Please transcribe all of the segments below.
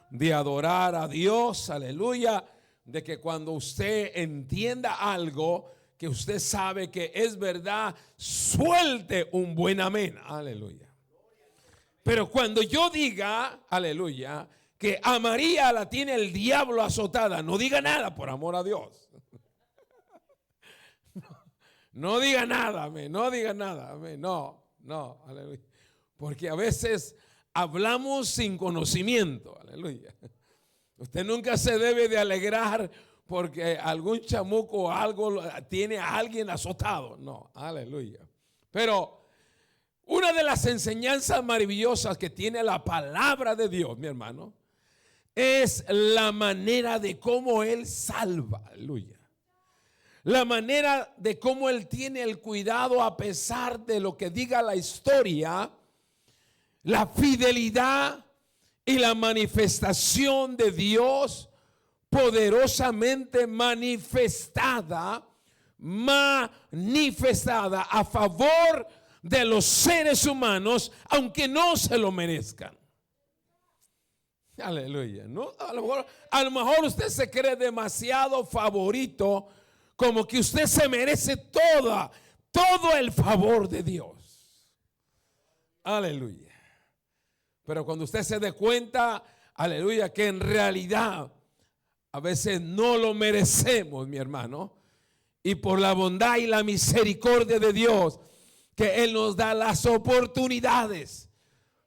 de adorar a Dios, aleluya, de que cuando usted entienda algo que usted sabe que es verdad, suelte un buen amén, aleluya. Pero cuando yo diga, aleluya, que a María la tiene el diablo azotada, no diga nada, por amor a Dios. No diga nada, amén, no diga nada, amén, no, aleluya. Porque a veces hablamos sin conocimiento, aleluya. Usted nunca se debe de alegrar porque algún chamuco o algo tiene a alguien azotado, no, aleluya. Pero una de las enseñanzas maravillosas que tiene la palabra de Dios, mi hermano, es la manera de cómo Él salva, aleluya. La manera de cómo Él tiene el cuidado a pesar de lo que diga la historia, la fidelidad y la manifestación de Dios poderosamente manifestada a favor de los seres humanos, aunque no se lo merezcan. Aleluya. ¿No? A lo mejor usted se cree demasiado favorito, como que usted se merece todo el favor de Dios. Aleluya. Pero cuando usted se dé cuenta, aleluya, que en realidad a veces no lo merecemos, mi hermano, y por la bondad y la misericordia de Dios, que Él nos da las oportunidades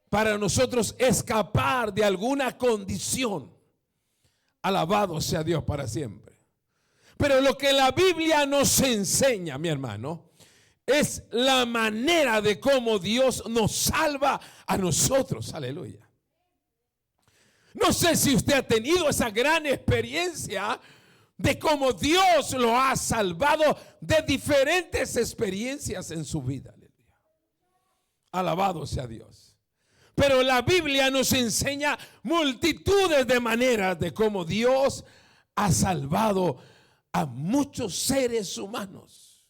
para nosotros escapar de alguna condición. Alabado sea Dios para siempre. Pero lo que la Biblia nos enseña, mi hermano, es la manera de cómo Dios nos salva a nosotros. Aleluya. No sé si usted ha tenido esa gran experiencia de cómo Dios lo ha salvado de diferentes experiencias en su vida. Aleluya. Alabado sea Dios. Pero la Biblia nos enseña multitudes de maneras de cómo Dios ha salvado a muchos seres humanos.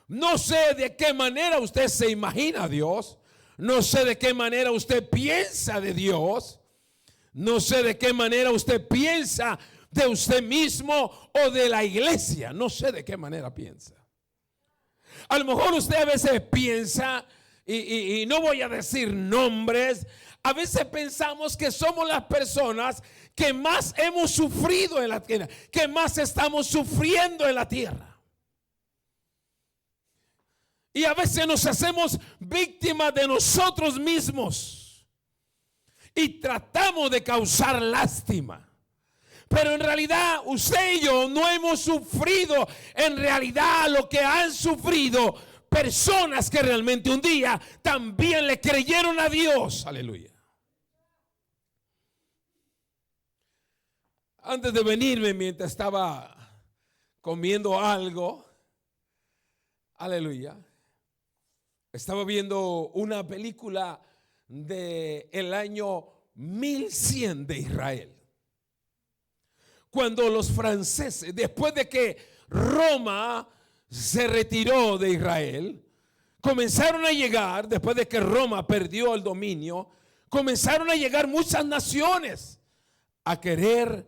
No sé de qué manera usted se imagina a Dios. No sé de qué manera usted piensa de Dios. No sé de qué manera usted piensa de usted mismo o de la iglesia. No sé de qué manera piensa. A lo mejor usted a veces piensa, y no voy a decir nombres, a veces pensamos que somos las personas que más hemos sufrido en la tierra, que más estamos sufriendo en la tierra. Y a veces nos hacemos víctimas de nosotros mismos y tratamos de causar lástima. Pero en realidad usted y yo no hemos sufrido en realidad lo que han sufrido personas que realmente un día también le creyeron a Dios. Aleluya. Antes de venirme, mientras estaba comiendo algo, aleluya, estaba viendo una película del año 1100 de Israel. Cuando los franceses, después de que Roma se retiró de Israel, comenzaron a llegar, después de que Roma perdió el dominio, comenzaron a llegar muchas naciones a querer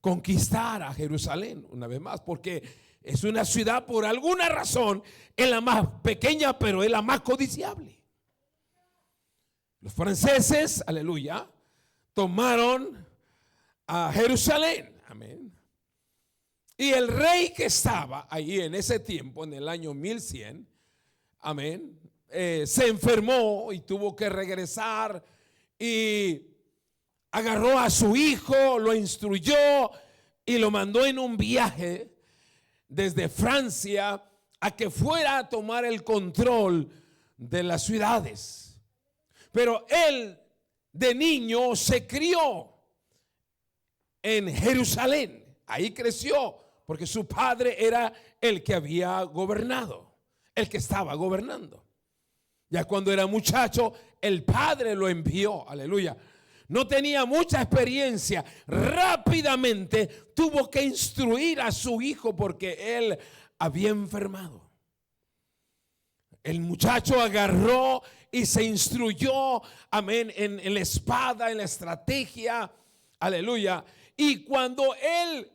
conquistar a Jerusalén una vez más, porque es una ciudad, por alguna razón, es la más pequeña, pero es la más codiciable. Los franceses, aleluya, tomaron a Jerusalén, amén. Y el rey que estaba ahí en ese tiempo, en el año 1100, amén, se enfermó y tuvo que regresar y agarró a su hijo, lo instruyó y lo mandó en un viaje desde Francia a que fuera a tomar el control de las ciudades. Pero él de niño se crió en Jerusalén. Ahí creció porque su padre era el que había gobernado, el que estaba gobernando. Ya cuando era muchacho, el padre lo envió, aleluya. No tenía mucha experiencia. Rápidamente tuvo que instruir a su hijo porque él había enfermado. El muchacho agarró y se instruyó, amén, en la espada, en la estrategia, aleluya. Y cuando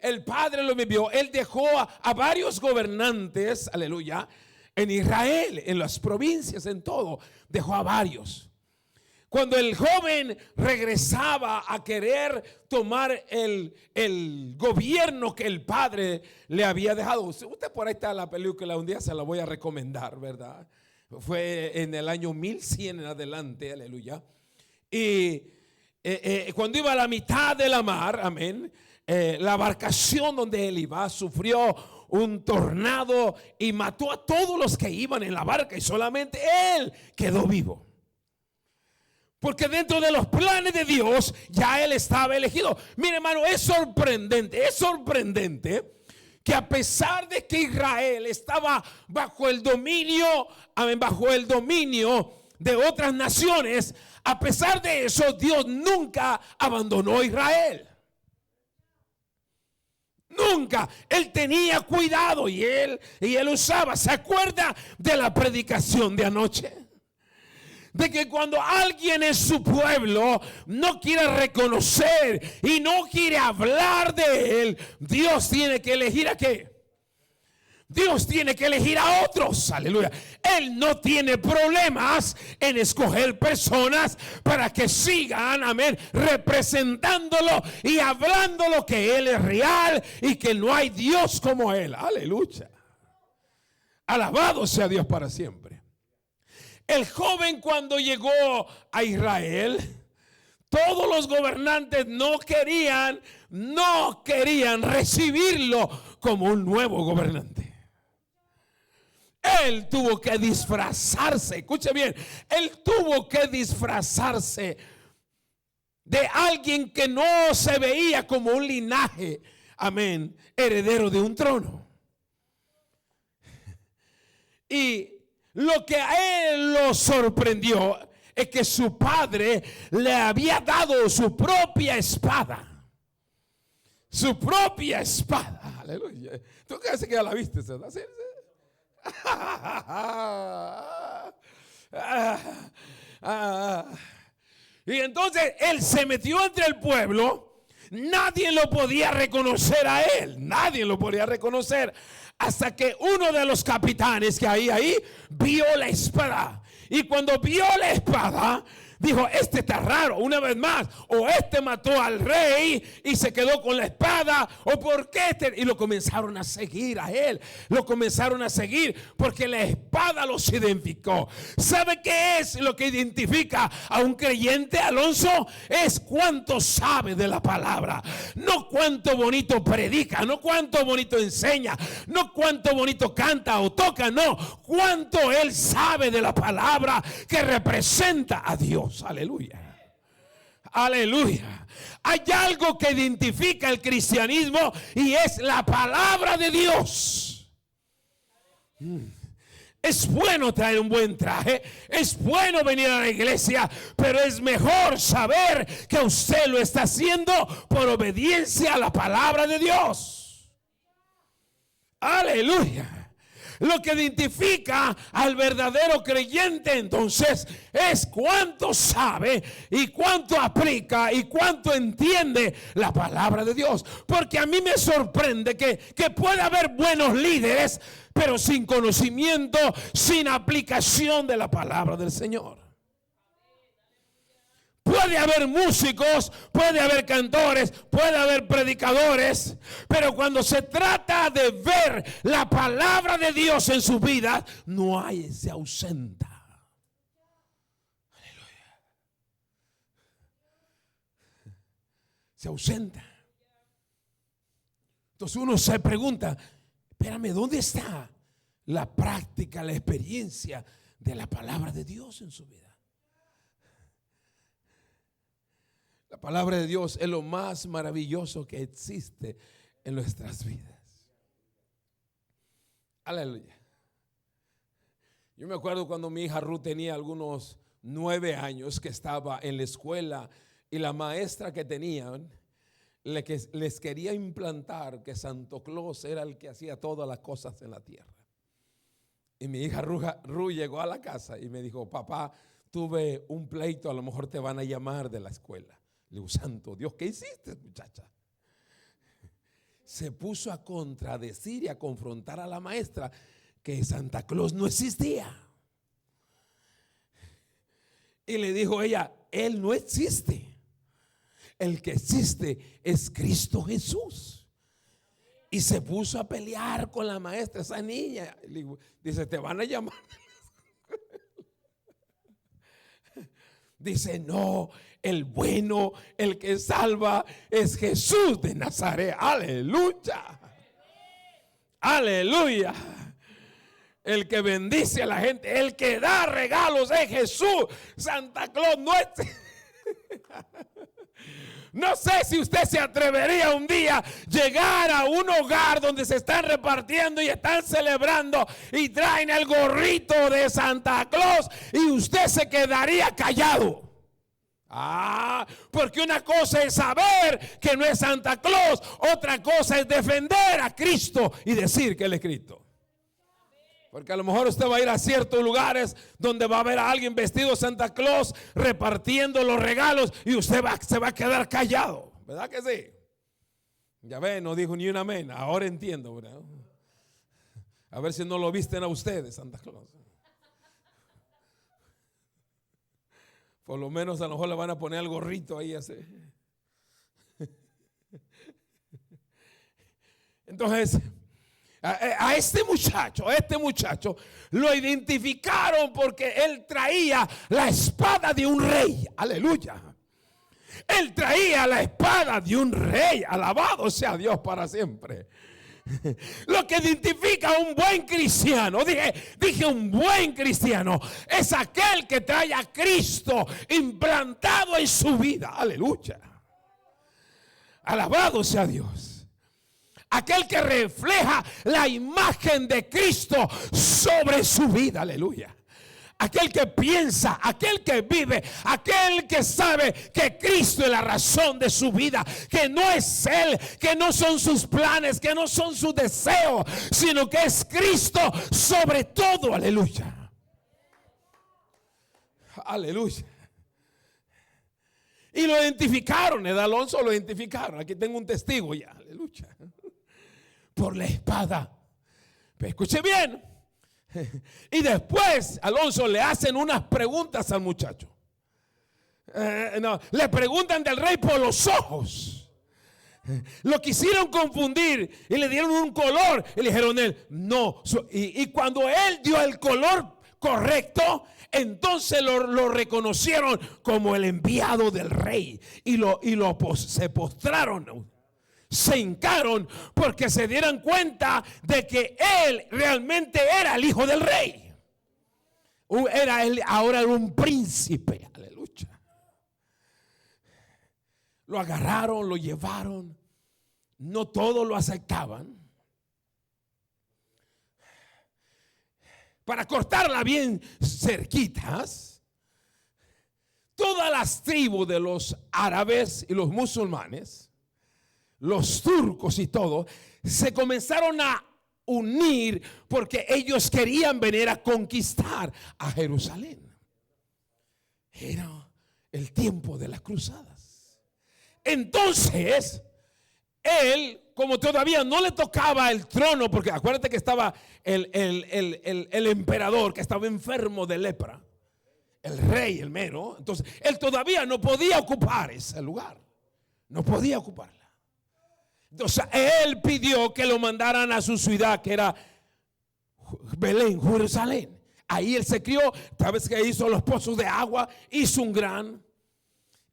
el padre lo vio, él dejó a varios gobernantes, aleluya, en Israel, en las provincias, en todo, dejó a varios. Cuando el joven regresaba a querer tomar el gobierno que el padre le había dejado. Usted por ahí está la película, un día se la voy a recomendar, ¿verdad? Fue en el año 1100 en adelante, aleluya. Y cuando iba a la mitad de la mar, amén, la embarcación donde él iba sufrió un tornado y mató a todos los que iban en la barca y solamente él quedó vivo. Porque dentro de los planes de Dios ya él estaba elegido. Mire, hermano, es sorprendente que a pesar de que Israel estaba bajo el dominio de otras naciones, a pesar de eso, Dios nunca abandonó a Israel. Nunca. Él tenía cuidado y él usaba. ¿Se acuerda de la predicación de anoche? De que cuando alguien en su pueblo no quiere reconocer y no quiere hablar de él, Dios tiene que elegir a qué. Dios tiene que elegir a otros, aleluya. Él no tiene problemas en escoger personas para que sigan, amén, representándolo y hablando lo que él es real y que no hay Dios como él, aleluya. Alabado sea Dios para siempre. El joven cuando llegó a Israel, todos los gobernantes no querían recibirlo como un nuevo gobernante. Él tuvo que disfrazarse, escuche bien, él tuvo que disfrazarse de alguien que no se veía como un linaje, amén, heredero de un trono. Y lo que a él lo sorprendió es que su padre le había dado su propia espada. Su propia espada. Aleluya. ¿Tú crees que ya la viste? ¿Verdad? ¿Sí? Y entonces él se metió entre el pueblo. Nadie lo podía reconocer a él. Nadie lo podía reconocer. Hasta que uno de los capitanes que ahí vio la espada. Y cuando vio la espada, dijo, este está raro, una vez más. O este mató al rey y se quedó con la espada. O por qué y lo comenzaron a seguir a él. Lo comenzaron a seguir porque la espada los identificó. ¿Sabe qué es lo que identifica a un creyente, Alonso? Es cuánto sabe de la palabra. No cuánto bonito predica, no cuánto bonito enseña, no cuánto bonito canta o toca, no. Cuánto él sabe de la palabra que representa a Dios. Aleluya. Aleluya. Hay algo que identifica el cristianismo y es la palabra de Dios. Es bueno traer un buen traje, es bueno venir a la iglesia, pero es mejor saber que usted lo está haciendo por obediencia a la palabra de Dios. Aleluya. Lo que identifica al verdadero creyente entonces es cuánto sabe y cuánto aplica y cuánto entiende la palabra de Dios. Porque a mí me sorprende que puede haber buenos líderes, pero sin conocimiento, sin aplicación de la palabra del Señor. Puede haber músicos, puede haber cantores, puede haber predicadores, pero cuando se trata de ver la palabra de Dios en su vida, no hay, se ausenta. Aleluya. Se ausenta. Entonces uno se pregunta, espérame, ¿dónde está la práctica, la experiencia de la palabra de Dios en su vida? La palabra de Dios es lo más maravilloso que existe en nuestras vidas. Aleluya. Yo me acuerdo cuando mi hija Ruth tenía algunos 9 años, que estaba en la escuela y la maestra que tenían les quería implantar que Santo Claus era el que hacía todas las cosas en la tierra. Y mi hija Ru llegó a la casa y me dijo: papá, tuve un pleito, a lo mejor te van a llamar de la escuela. Le digo: santo Dios, ¿qué hiciste, muchacha? Se puso a contradecir y a confrontar a la maestra que Santa Claus no existía. Y le dijo ella: él no existe. El que existe es Cristo Jesús. Y se puso a pelear con la maestra, esa niña. Dice: te van a llamar. Dice: no, el bueno, el que salva es Jesús de Nazaret. Aleluya. Aleluya. El que bendice a la gente, el que da regalos es Jesús. Santa Claus no es. No sé si usted se atrevería un día llegar a un hogar donde se están repartiendo y están celebrando y traen el gorrito de Santa Claus y usted se quedaría callado. Porque una cosa es saber que no es Santa Claus, otra cosa es defender a Cristo y decir que Él es Cristo. Porque a lo mejor usted va a ir a ciertos lugares donde va a ver a alguien vestido de Santa Claus repartiendo los regalos y usted se va a quedar callado. ¿Verdad que sí? Ya ve, no dijo ni un amén. Ahora entiendo, ¿verdad? A ver si no lo visten a ustedes, Santa Claus. Por lo menos a lo mejor le van a poner el gorrito ahí así. Entonces, a este muchacho lo identificaron porque él traía la espada de un rey. Aleluya. Él traía la espada de un rey. Alabado sea Dios para siempre. Lo que identifica a un buen cristiano, dije un buen cristiano, es aquel que trae a Cristo implantado en su vida. Aleluya. Alabado sea Dios. Aquel que refleja la imagen de Cristo sobre su vida. Aleluya. Aquel que piensa, aquel que vive, aquel que sabe que Cristo es la razón de su vida, que no es Él, que no son sus planes, que no son sus deseos, sino que es Cristo sobre todo. Aleluya. Aleluya. Y lo identificaron, Alonso lo identificaron. Aquí tengo un testigo ya. Aleluya. Por la espada. Pero escuche bien. Y después, Alonso, le hacen unas preguntas al muchacho. Le preguntan del rey por los ojos. Lo quisieron confundir y le dieron un color. Y le dijeron él, no. Y cuando él dio el color correcto, entonces lo reconocieron como el enviado del rey. Y se postraron. Se hincaron porque se dieran cuenta de que él realmente era el hijo del rey. Ahora era un príncipe. Aleluya. Lo agarraron, lo llevaron. No todos lo aceptaban. Para cortarla bien cerquitas, todas las tribus de los árabes y los musulmanes, los turcos y todo, se comenzaron a unir porque ellos querían venir a conquistar a Jerusalén. Era el tiempo de las cruzadas. Entonces, él, como todavía no le tocaba el trono, porque acuérdate que estaba el emperador que estaba enfermo de lepra, el rey, el mero. Entonces, él todavía no podía ocupar ese lugar. No podía ocuparla. Entonces él pidió que lo mandaran a su ciudad, que era Belén, Jerusalén. Ahí él se crió. Tal vez que hizo los pozos de agua, hizo un gran.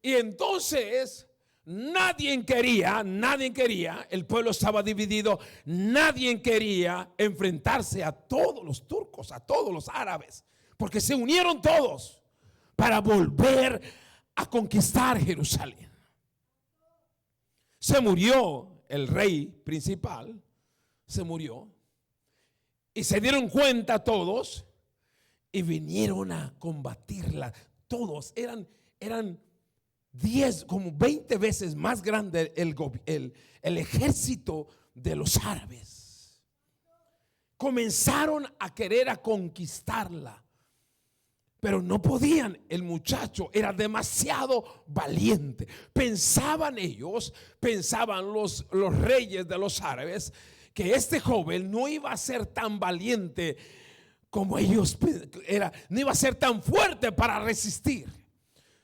Y entonces nadie quería, el pueblo estaba dividido, nadie quería enfrentarse a todos los turcos, a todos los árabes, porque se unieron todos para volver a conquistar Jerusalén. Se murió el rey principal, se murió, y se dieron cuenta todos y vinieron a combatirla. Todos eran 10, como 20 veces más grande el ejército de los árabes comenzaron a querer a conquistarla. Pero no podían, el muchacho era demasiado valiente. Pensaban los reyes de los árabes, que este joven no iba a ser tan valiente como ellos era, no iba a ser tan fuerte para resistir.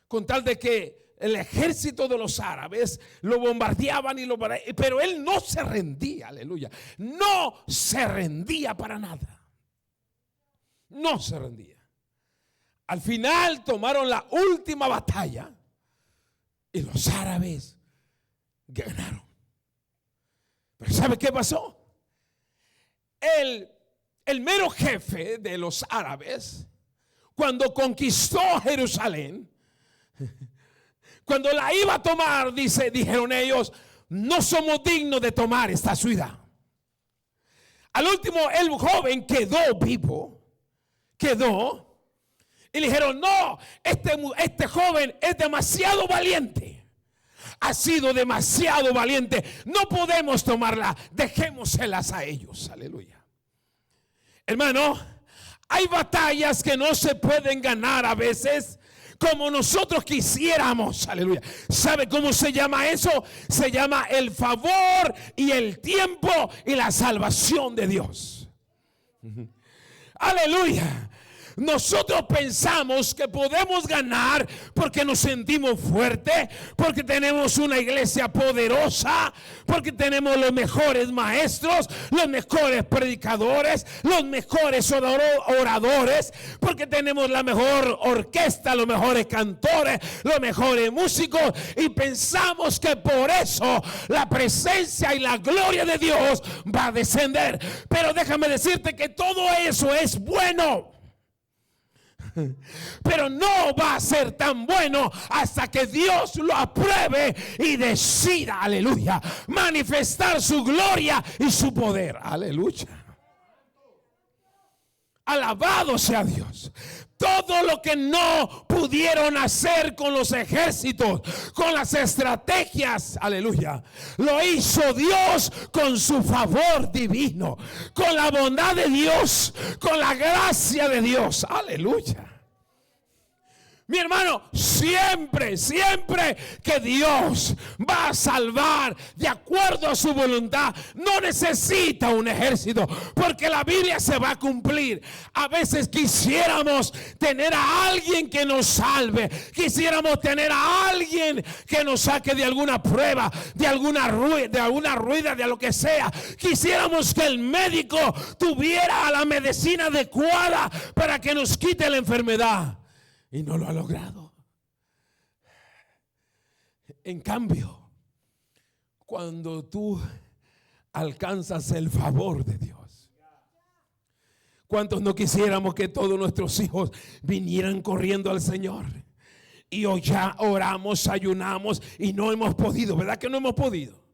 Con tal de que el ejército de los árabes lo bombardeaban pero él no se rendía, aleluya. No se rendía para nada. No se rendía. Al final tomaron la última batalla y los árabes ganaron. Pero ¿sabe qué pasó? El mero jefe de los árabes, cuando conquistó Jerusalén, cuando la iba a tomar, dijeron ellos, no somos dignos de tomar esta ciudad. Al último, el joven quedó vivo, y le dijeron, no, este joven es demasiado valiente. Ha sido demasiado valiente. No podemos tomarla. Dejémoselas a ellos. Aleluya. Hermano, hay batallas que no se pueden ganar a veces como nosotros quisiéramos. Aleluya. ¿Sabe cómo se llama eso? Se llama el favor y el tiempo y la salvación de Dios. Aleluya. Nosotros pensamos que podemos ganar porque nos sentimos fuertes, porque tenemos una iglesia poderosa, porque tenemos los mejores maestros, los mejores predicadores, los mejores oradores, porque tenemos la mejor orquesta, los mejores cantores, los mejores músicos, y pensamos que por eso la presencia y la gloria de Dios va a descender. Pero déjame decirte que todo eso es bueno, pero no va a ser tan bueno hasta que Dios lo apruebe y decida, aleluya, manifestar su gloria y su poder. Aleluya. Alabado sea Dios. Todo lo que no pudieron hacer con los ejércitos, con las estrategias, aleluya, lo hizo Dios con su favor divino, con la bondad de Dios, con la gracia de Dios. Aleluya. Mi hermano, siempre que Dios va a salvar de acuerdo a su voluntad, no necesita un ejército, porque la Biblia se va a cumplir. A veces quisiéramos tener a alguien que nos salve, quisiéramos tener a alguien que nos saque de alguna prueba, de alguna rueda, de lo que sea. Quisiéramos que el médico tuviera la medicina adecuada para que nos quite la enfermedad. Y no lo ha logrado. En cambio, cuando tú alcanzas el favor de Dios, ¿cuántos no quisiéramos que todos nuestros hijos vinieran corriendo al Señor? Y hoy ya oramos, ayunamos y no hemos podido, ¿verdad que no hemos podido?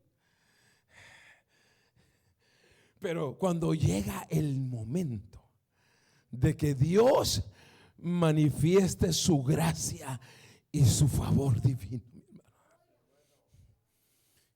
Pero cuando llega el momento de que Dios manifieste su gracia y su favor divino,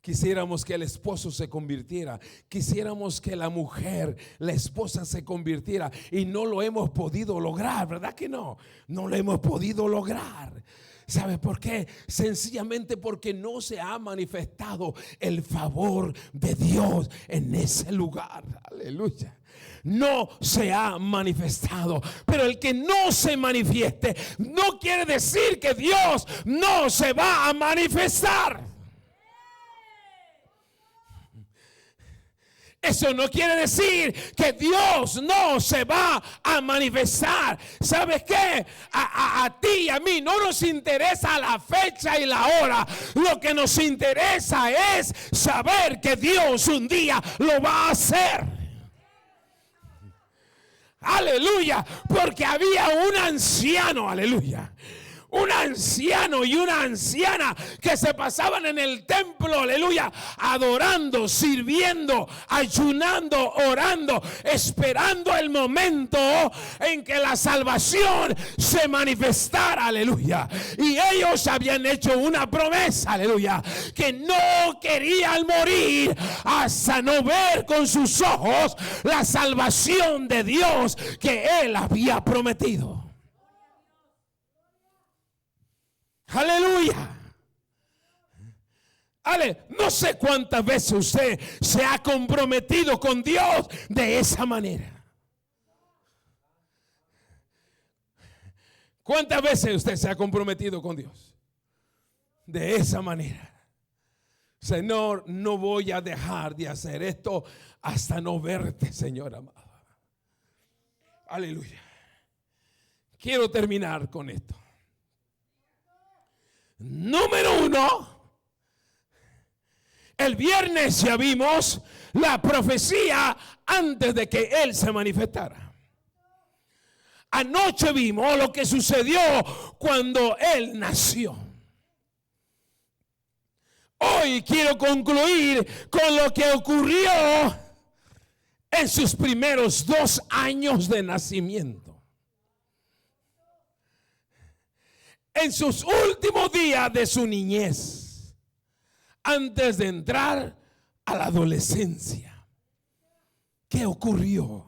quisiéramos que el esposo se convirtiera, quisiéramos que la mujer, la esposa se convirtiera, y no lo hemos podido lograr, ¿verdad que no? No lo hemos podido lograr. ¿Sabe por qué? Sencillamente porque no se ha manifestado el favor de Dios en ese lugar. Aleluya. No se ha manifestado. Pero el que no se manifieste no quiere decir que Dios no se va a manifestar. Eso no quiere decir que Dios no se va a manifestar. ¿Sabes qué? A ti y a mí no nos interesa la fecha y la hora. Lo que nos interesa es saber que Dios un día lo va a hacer. Aleluya. Porque había un anciano, aleluya, un anciano y una anciana que se pasaban en el templo, aleluya, adorando, sirviendo, ayunando, orando, esperando el momento en que la salvación se manifestara, aleluya. Y ellos habían hecho una promesa, aleluya, que no querían morir hasta no ver con sus ojos la salvación de Dios que Él había prometido. Aleluya. No sé cuántas veces usted se ha comprometido con Dios de esa manera. ¿Cuántas veces usted se ha comprometido con Dios de esa manera? Señor, no voy a dejar de hacer esto hasta no verte, Señor amado. Aleluya. Quiero terminar con esto. Número 1, el viernes ya vimos la profecía antes de que Él se manifestara. Anoche vimos lo que sucedió cuando Él nació. Hoy quiero concluir con lo que ocurrió en sus primeros 2 años de nacimiento. En sus últimos días de su niñez, antes de entrar a la adolescencia. ¿Qué ocurrió?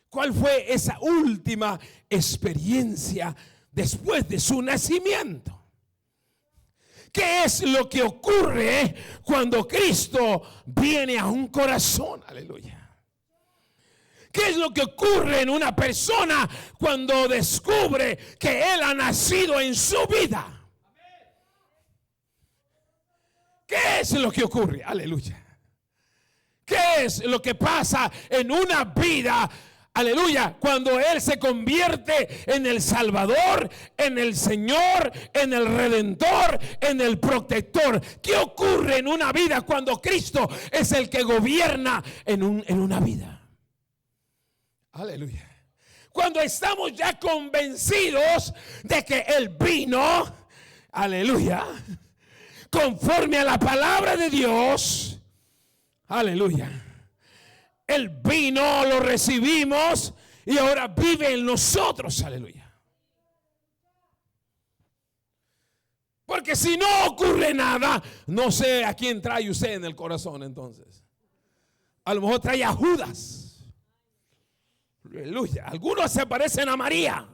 ¿Cuál fue esa última experiencia después de su nacimiento? ¿Qué es lo que ocurre cuando Cristo viene a un corazón? Aleluya. ¿Qué es lo que ocurre en una persona cuando descubre que Él ha nacido en su vida? ¿Qué es lo que ocurre? Aleluya. ¿Qué es lo que pasa en una vida? Aleluya, cuando Él se convierte en el Salvador, en el Señor, en el Redentor, en el Protector. ¿Qué ocurre en una vida cuando Cristo es el que gobierna en una vida? Aleluya. Cuando estamos ya convencidos de que Él vino, aleluya, conforme a la palabra de Dios, aleluya. Él vino, lo recibimos y ahora vive en nosotros, aleluya. Porque si no ocurre nada, no sé a quién trae usted en el corazón entonces. A lo mejor trae a Judas. Aleluya. Algunos se parecen a María.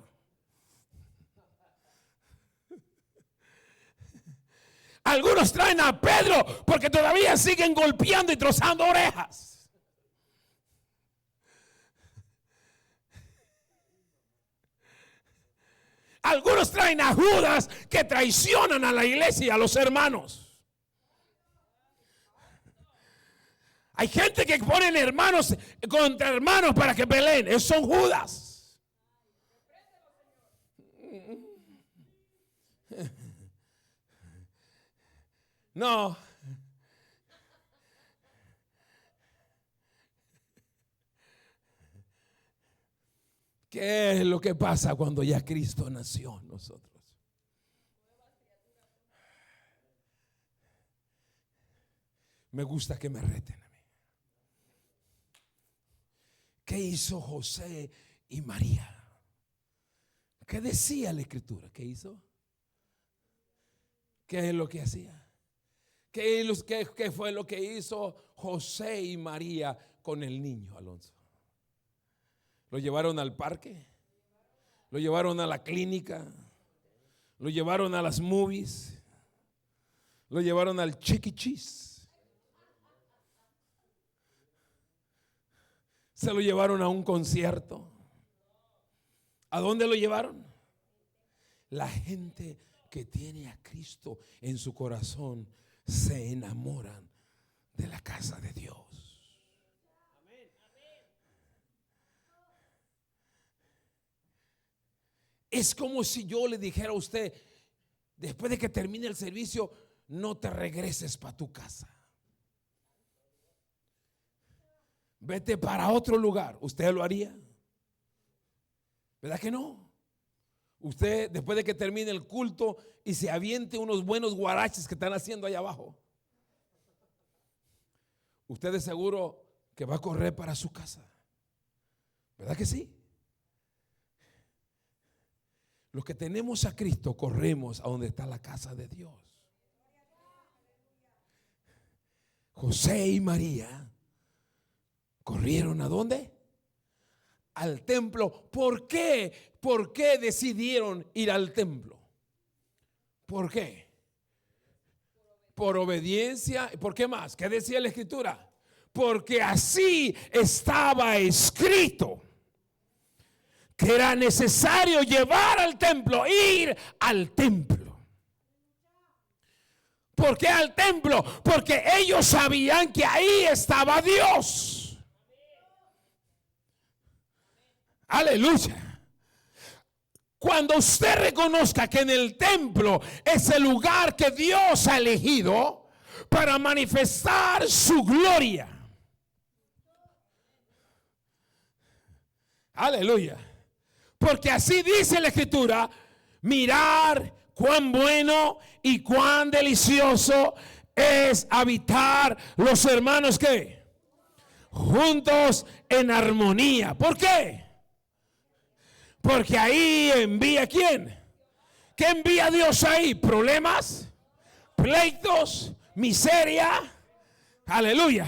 Algunos traen a Pedro porque todavía siguen golpeando y trozando orejas. Algunos traen a Judas que traicionan a la iglesia y a los hermanos. Hay gente que ponen hermanos contra hermanos para que peleen. Esos son Judas. No. ¿Qué es lo que pasa cuando ya Cristo nació en nosotros? Me gusta que me reten a mí. ¿Qué hizo José y María? ¿Qué decía la Escritura? ¿Qué hizo? ¿Qué es lo que hacía? ¿Qué fue lo que hizo José y María con el niño, Alonso? ¿Lo llevaron al parque? ¿Lo llevaron a la clínica? ¿Lo llevaron a las movies? ¿Lo llevaron al Chuck E. Cheese? ¿Se lo llevaron a un concierto? ¿A dónde lo llevaron? La gente que tiene a Cristo en su corazón se enamoran de la casa de Dios. Es como si yo le dijera a usted, después de que termine el servicio, no te regreses para tu casa. Vete para otro lugar. ¿Usted lo haría? ¿Verdad que no? Usted, después de que termine el culto y se aviente unos buenos guaraches que están haciendo allá abajo, usted de seguro que va a correr para su casa. ¿Verdad que sí? Los que tenemos a Cristo corremos a donde está la casa de Dios. José y María corrieron ¿a dónde? Al templo. ¿Por qué? ¿Por qué decidieron ir al templo? ¿Por qué? Por obediencia. ¿Por qué más? ¿Qué decía la Escritura? Porque así estaba escrito que era necesario llevar al templo, ir al templo. ¿Por qué al templo? Porque ellos sabían que ahí estaba Dios. Aleluya. Cuando usted reconozca que en el templo es el lugar que Dios ha elegido para manifestar su gloria. Aleluya. Porque así dice la Escritura: mirar cuán bueno y cuán delicioso es habitar los hermanos que juntos en armonía. ¿Por qué? Porque ahí envía ¿quién? ¿Qué envía Dios ahí? ¿Problemas? ¿Pleitos? ¿Miseria? Aleluya.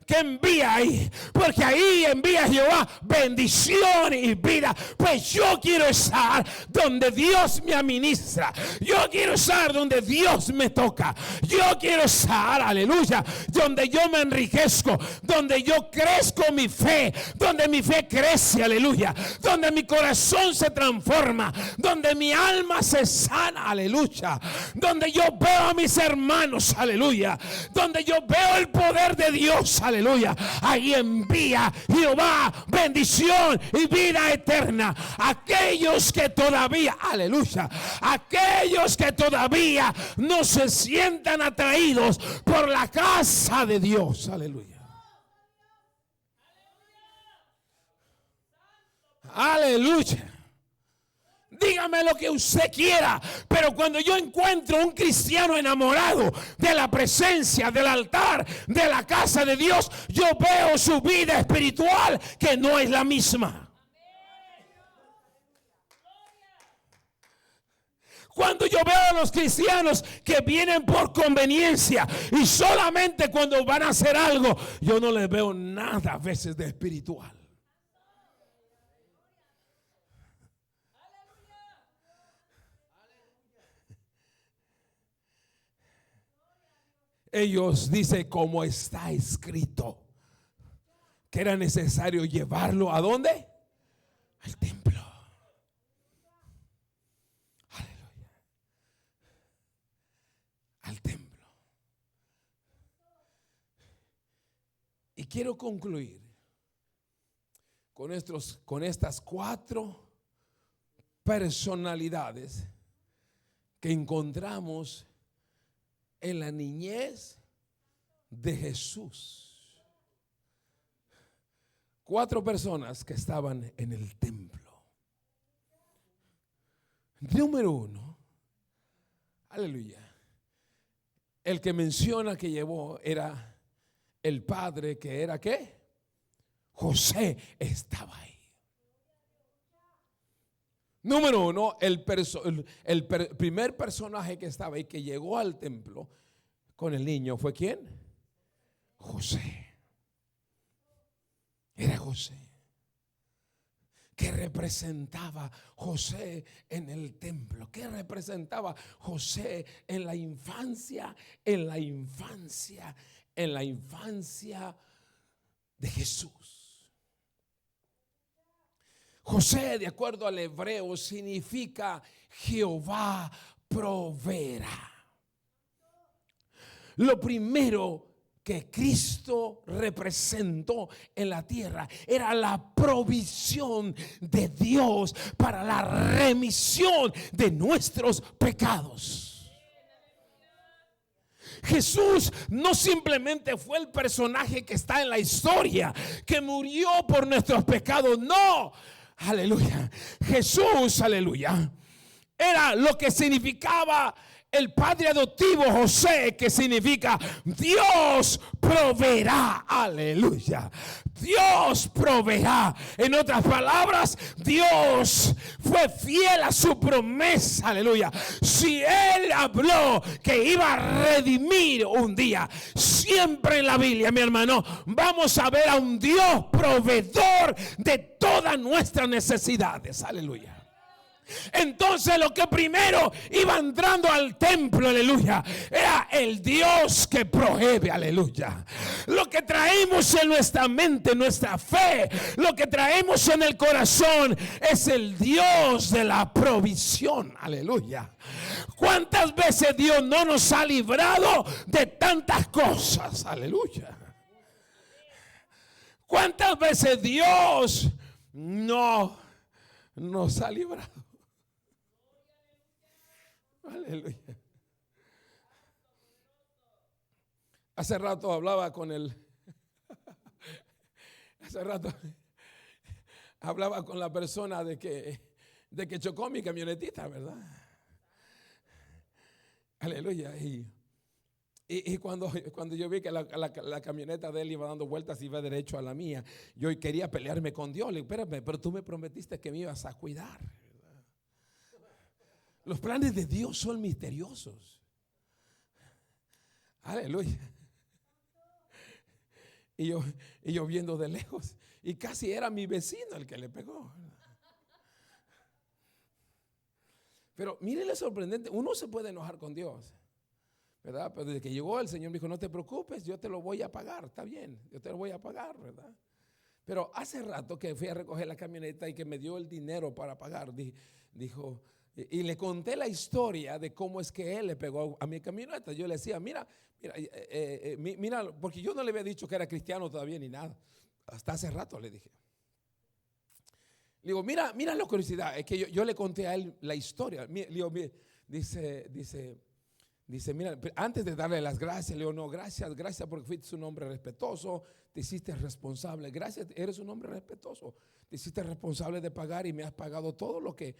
¿Qué envía ahí? Porque ahí envía Jehová bendición y vida. Pues yo quiero estar donde Dios me administra. Yo quiero estar donde Dios me toca. Yo quiero estar, aleluya, donde yo me enriquezco, donde yo crezco mi fe, donde mi fe crece, aleluya, donde mi corazón se transforma, donde mi alma se sana, aleluya, donde yo veo a mis hermanos, aleluya, donde yo veo el poder de Dios, aleluya. Ahí envía Jehová bendición y vida eterna a aquellos que todavía, aleluya, aquellos que todavía no se sientan atraídos por la casa de Dios, aleluya. Aleluya. Dígame lo que usted quiera, pero cuando yo encuentro un cristiano enamorado de la presencia, del altar, de la casa de Dios, yo veo su vida espiritual que no es la misma. Cuando yo veo a los cristianos que vienen por conveniencia y solamente cuando van a hacer algo, yo no les veo nada a veces de espiritual. Ellos dicen como está escrito que era necesario llevarlo ¿a dónde? Al templo. Aleluya. Al templo. Y quiero concluir con estas 4 personalidades que encontramos en la niñez de Jesús. 4 personas que estaban en el templo. Número 1, aleluya, el que menciona que llevó era el padre, que era ¿qué? José estaba ahí. Número 1, el primer personaje que estaba ahí, que llegó al templo con el niño, ¿fue quién? José. Era José. ¿Qué representaba José en el templo? ¿Qué representaba José en la infancia? En la infancia de Jesús. José, de acuerdo al hebreo, significa Jehová proveerá. Lo primero que Cristo representó en la tierra era la provisión de Dios para la remisión de nuestros pecados. Jesús no simplemente fue el personaje que está en la historia, que murió por nuestros pecados, no. Aleluya. Jesús, aleluya, era lo que significaba el padre adoptivo José, que significa Dios proveerá. Aleluya. Dios proveerá. En otras palabras, Dios fue fiel a su promesa. Aleluya. Si Él habló que iba a redimir un día, siempre en la Biblia, mi hermano, vamos a ver a un Dios proveedor de todas nuestras necesidades. Aleluya. Entonces lo que primero iba entrando al templo, aleluya, era el Dios que provee, aleluya. Lo que traemos en nuestra mente, nuestra fe, lo que traemos en el corazón es el Dios de la provisión, aleluya. ¿Cuántas veces Dios no nos ha librado de tantas cosas? Aleluya. ¿Cuántas veces Dios no nos ha librado? Aleluya. Hace rato hablaba con hablaba con la persona de que chocó mi camionetita, ¿verdad? Aleluya. Y cuando yo vi que la camioneta de él iba dando vueltas y iba derecho a la mía, yo quería pelearme con Dios. Le digo, espérame, pero tú me prometiste que me ibas a cuidar. Los planes de Dios son misteriosos. Aleluya. Y yo viendo de lejos, y casi era mi vecino el que le pegó. Pero miren lo sorprendente, uno se puede enojar con Dios, ¿verdad? Pero desde que llegó el Señor me dijo, no te preocupes, yo te lo voy a pagar, está bien, yo te lo voy a pagar, ¿verdad? Pero hace rato que fui a recoger la camioneta y que me dio el dinero para pagar, dijo, y le conté la historia de cómo es que él le pegó a mi camioneta. Yo le decía, mira, porque yo no le había dicho que era cristiano todavía ni nada. Hasta hace rato le dije. Le digo, mira la curiosidad. Es que yo le conté a él la historia. Le digo, dice, mira, antes de darle las gracias, le digo, no, gracias porque fuiste un hombre respetuoso, te hiciste responsable. Gracias, eres un hombre respetuoso. Te hiciste responsable de pagar y me has pagado todo lo que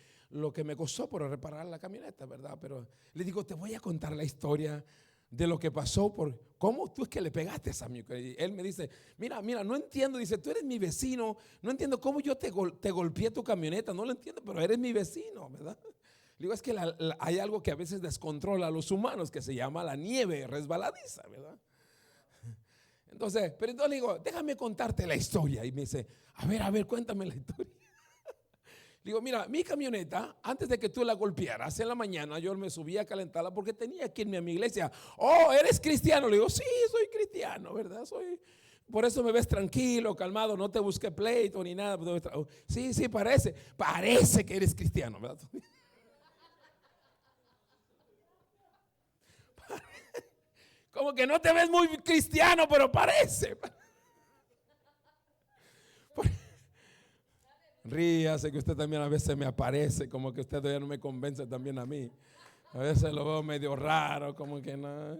me costó por reparar la camioneta, ¿verdad? Pero le digo, te voy a contar la historia de lo que pasó, por cómo tú es que le pegaste a mí. Y él me dice, mira, no entiendo, dice, tú eres mi vecino, no entiendo cómo yo te golpeé tu camioneta, no lo entiendo, pero eres mi vecino, ¿verdad? Le digo, es que hay algo que a veces descontrola a los humanos que se llama la nieve resbaladiza, ¿verdad? Entonces le digo, déjame contarte la historia. Y me dice, a ver, cuéntame la historia. Le digo, mira, mi camioneta, antes de que tú la golpearas en la mañana, yo me subía a calentarla porque tenía que irme a mi iglesia. Oh, ¿eres cristiano? Le digo, sí, soy cristiano, ¿verdad? Por eso me ves tranquilo, calmado, no te busqué pleito ni nada. Sí, parece que eres cristiano, ¿verdad? Como que no te ves muy cristiano, pero parece. Ríase que usted también a veces me aparece, como que usted todavía no me convence también a mí. A veces lo veo medio raro, como que no.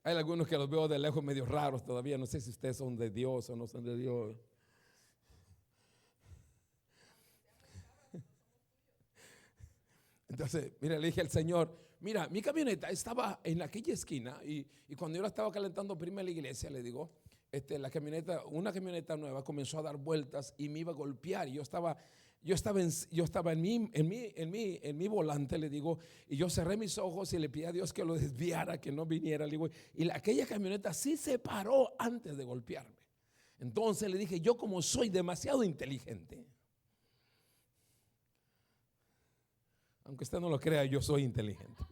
Hay algunos que los veo de lejos medio raros todavía. No sé si ustedes son de Dios o no son de Dios. Entonces, mira, le dije al Señor, mira, mi camioneta estaba en aquella esquina y cuando yo la estaba calentando primero en la iglesia, le digo, una camioneta nueva comenzó a dar vueltas y me iba a golpear. Y yo estaba en mi volante, le digo, y yo cerré mis ojos y le pedí a Dios que lo desviara, que no viniera. Le digo, y aquella camioneta sí se paró antes de golpearme. Entonces le dije, yo como soy demasiado inteligente, aunque usted no lo crea, yo soy inteligente.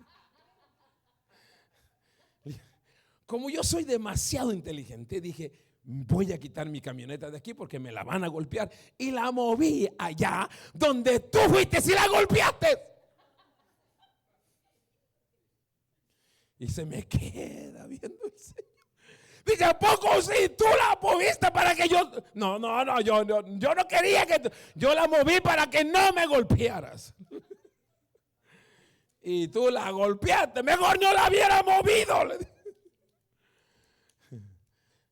Como yo soy demasiado inteligente, dije, voy a quitar mi camioneta de aquí porque me la van a golpear. Y la moví allá donde tú fuiste y la golpeaste. Y se me queda viendo el Señor. Dice, ¿a poco sí? Tú la moviste para que yo... No, yo no quería que... Yo la moví para que no me golpearas. Y tú la golpeaste, mejor no la hubiera movido.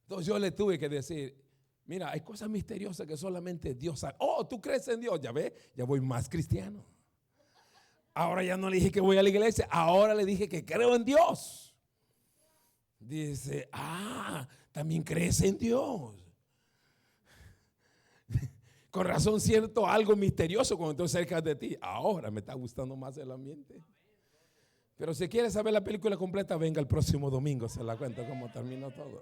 Entonces yo le tuve que decir, mira, hay cosas misteriosas que solamente Dios sabe. Oh, ¿tú crees en Dios? Ya ve, ya voy más cristiano. Ahora ya no le dije que voy a la iglesia, ahora le dije que creo en Dios. Dice, también crees en Dios. Con razón siento algo misterioso cuando estoy cerca de ti. Ahora me está gustando más el ambiente. Pero si quiere saber la película completa, venga el próximo domingo, se la cuento cómo terminó todo.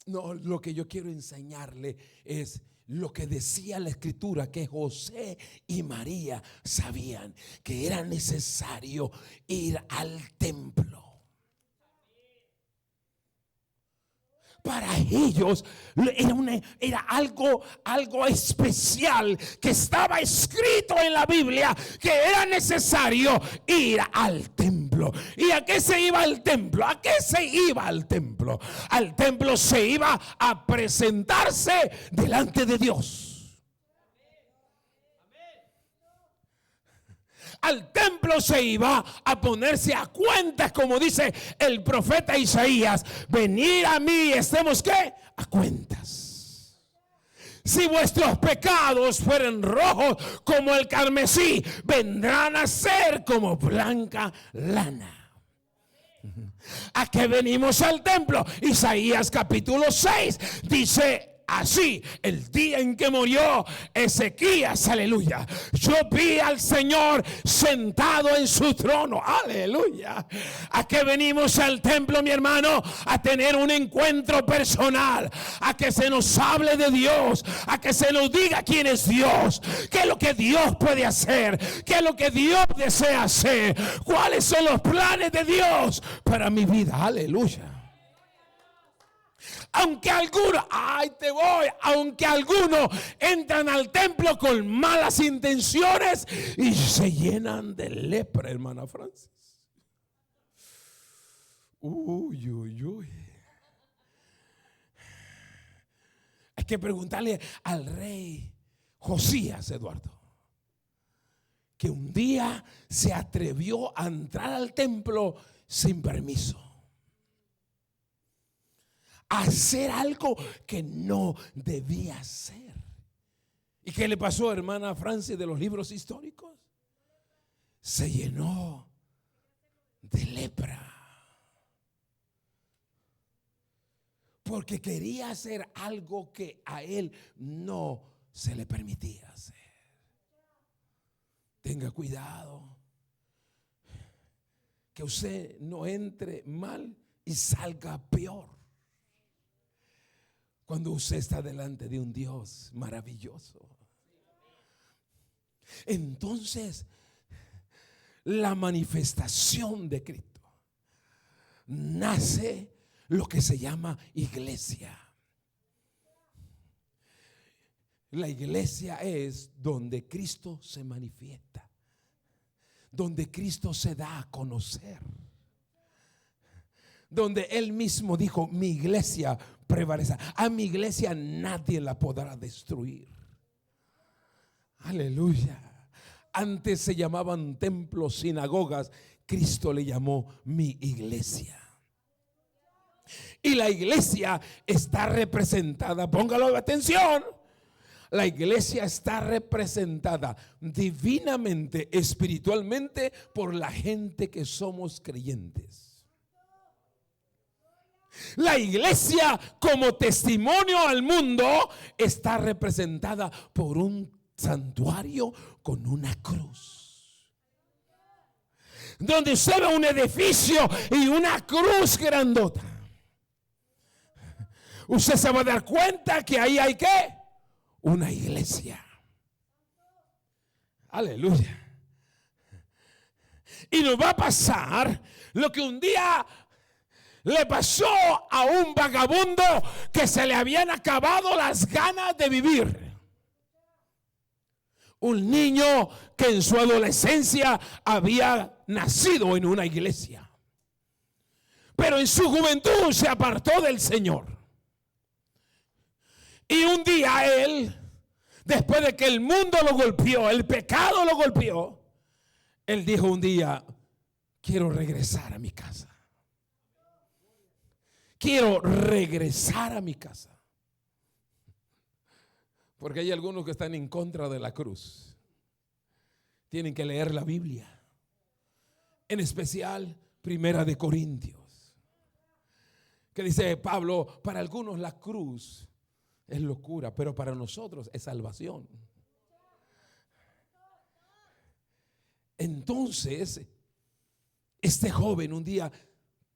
No, lo que yo quiero enseñarle es lo que decía la escritura, que José y María sabían que era necesario ir al templo. Para ellos era algo especial que estaba escrito en la Biblia, que era necesario ir al templo. ¿Y a qué se iba al templo? ¿A qué se iba al templo? Al templo se iba a presentarse delante de Dios. Al templo se iba a ponerse a cuentas, como dice el profeta Isaías: venid a mí, estemos ¿qué? A cuentas. Si vuestros pecados fueren rojos como el carmesí, vendrán a ser como blanca lana. ¿A qué venimos al templo? Isaías capítulo 6 dice así: el día en que murió Ezequías, aleluya, yo vi al Señor sentado en su trono, aleluya. ¿A qué venimos al templo, mi hermano? A tener un encuentro personal, a que se nos hable de Dios, a que se nos diga quién es Dios, qué es lo que Dios puede hacer, qué es lo que Dios desea hacer, cuáles son los planes de Dios para mi vida, aleluya. Aunque algunos entran al templo con malas intenciones y se llenan de lepra, hermana Francis. Uy, uy, uy. Hay que preguntarle al rey Josías, Eduardo, que un día se atrevió a entrar al templo sin permiso, hacer algo que no debía hacer. ¿Y qué le pasó, hermana Francis, de los libros históricos? Se llenó de lepra, porque quería hacer algo que a él no se le permitía hacer. Tenga cuidado que usted no entre mal y salga peor cuando usted está delante de un Dios maravilloso. Entonces, la manifestación de Cristo nace lo que se llama iglesia. La iglesia es donde Cristo se manifiesta, donde Cristo se da a conocer, donde Él mismo dijo: mi iglesia prevalecerá. A mi iglesia nadie la podrá destruir. Aleluya. Antes se llamaban templos, sinagogas. Cristo le llamó mi iglesia. Y la iglesia está representada, póngalo atención, la iglesia está representada divinamente, espiritualmente, por la gente que somos creyentes. La iglesia, como testimonio al mundo, está representada por un santuario con una cruz, donde usted ve un edificio y una cruz grandota. Usted se va a dar cuenta que ahí hay ¿qué? Una iglesia. Aleluya. Y nos va a pasar lo que un día le pasó a un vagabundo, que se le habían acabado las ganas de vivir. Un niño que en su adolescencia había nacido en una iglesia, pero en su juventud se apartó del Señor. Y un día él después de que el mundo lo golpeó, el pecado lo golpeó, él dijo un día: quiero regresar a mi casa. Quiero regresar a mi casa. Porque hay algunos que están en contra de la cruz. Tienen que leer la Biblia. En especial, Primera de Corintios. Que dice Pablo: para algunos la cruz es locura, pero para nosotros es salvación. Entonces, este joven un día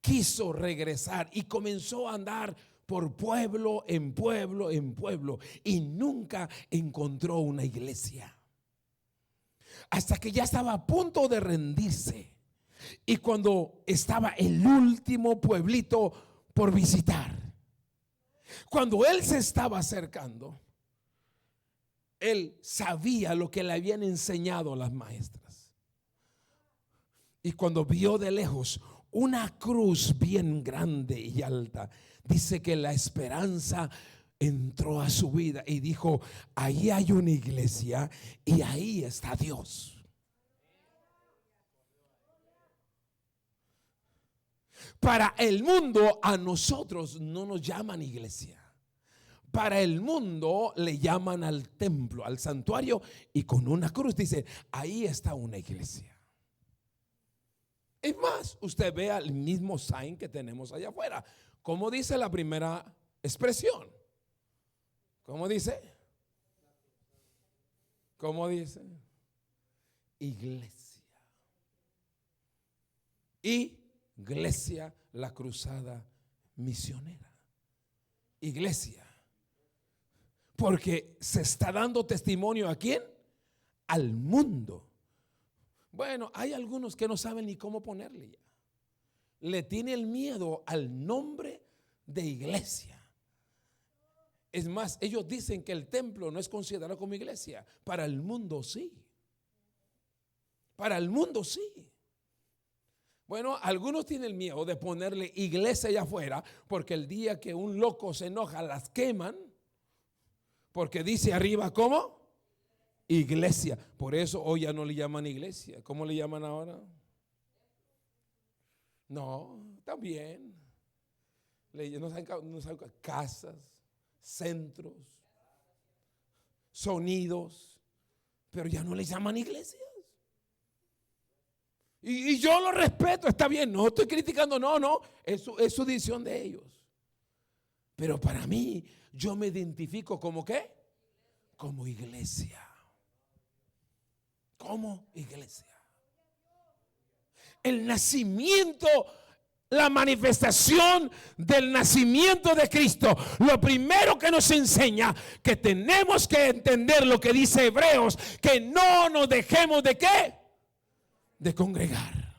quiso regresar y comenzó a andar por pueblo en pueblo en pueblo y nunca encontró una iglesia. Hasta que ya estaba a punto de rendirse. Y cuando estaba el último pueblito por visitar, cuando él se estaba acercando, él sabía lo que le habían enseñado las maestras. Y cuando vio de lejos una cruz bien grande y alta, dice que la esperanza entró a su vida y dijo: ahí hay una iglesia y ahí está Dios. Para el mundo, a nosotros no nos llaman iglesia. Para el mundo le llaman al templo, al santuario, y con una cruz dice: ahí está una iglesia. Es más, usted vea el mismo sign que tenemos allá afuera. ¿Cómo dice la primera expresión? ¿Cómo dice? ¿Cómo dice? Iglesia. Iglesia, la cruzada misionera. Iglesia. Porque se está dando testimonio ¿a quién? Al mundo. Bueno, hay algunos que no saben ni cómo ponerle ya. Le tiene el miedo al nombre de iglesia. Es más, ellos dicen que el templo no es considerado como iglesia. Para el mundo sí. Para el mundo sí. Bueno, algunos tienen el miedo de ponerle iglesia allá afuera, porque el día que un loco se enoja las queman, porque dice arriba ¿cómo? Iglesia. Por eso hoy ya no le llaman iglesia. ¿Cómo le llaman ahora? No, también. No saben, casas, centros, sonidos, pero ya no le llaman iglesias. Y yo lo respeto, está bien, no estoy criticando, no, es su decisión de ellos. Pero para mí, yo me identifico como ¿qué? Como iglesia. Como iglesia. El nacimiento, la manifestación del nacimiento de Cristo, lo primero que nos enseña que tenemos que entender lo que dice Hebreos, que no nos dejemos de ¿qué? De congregar.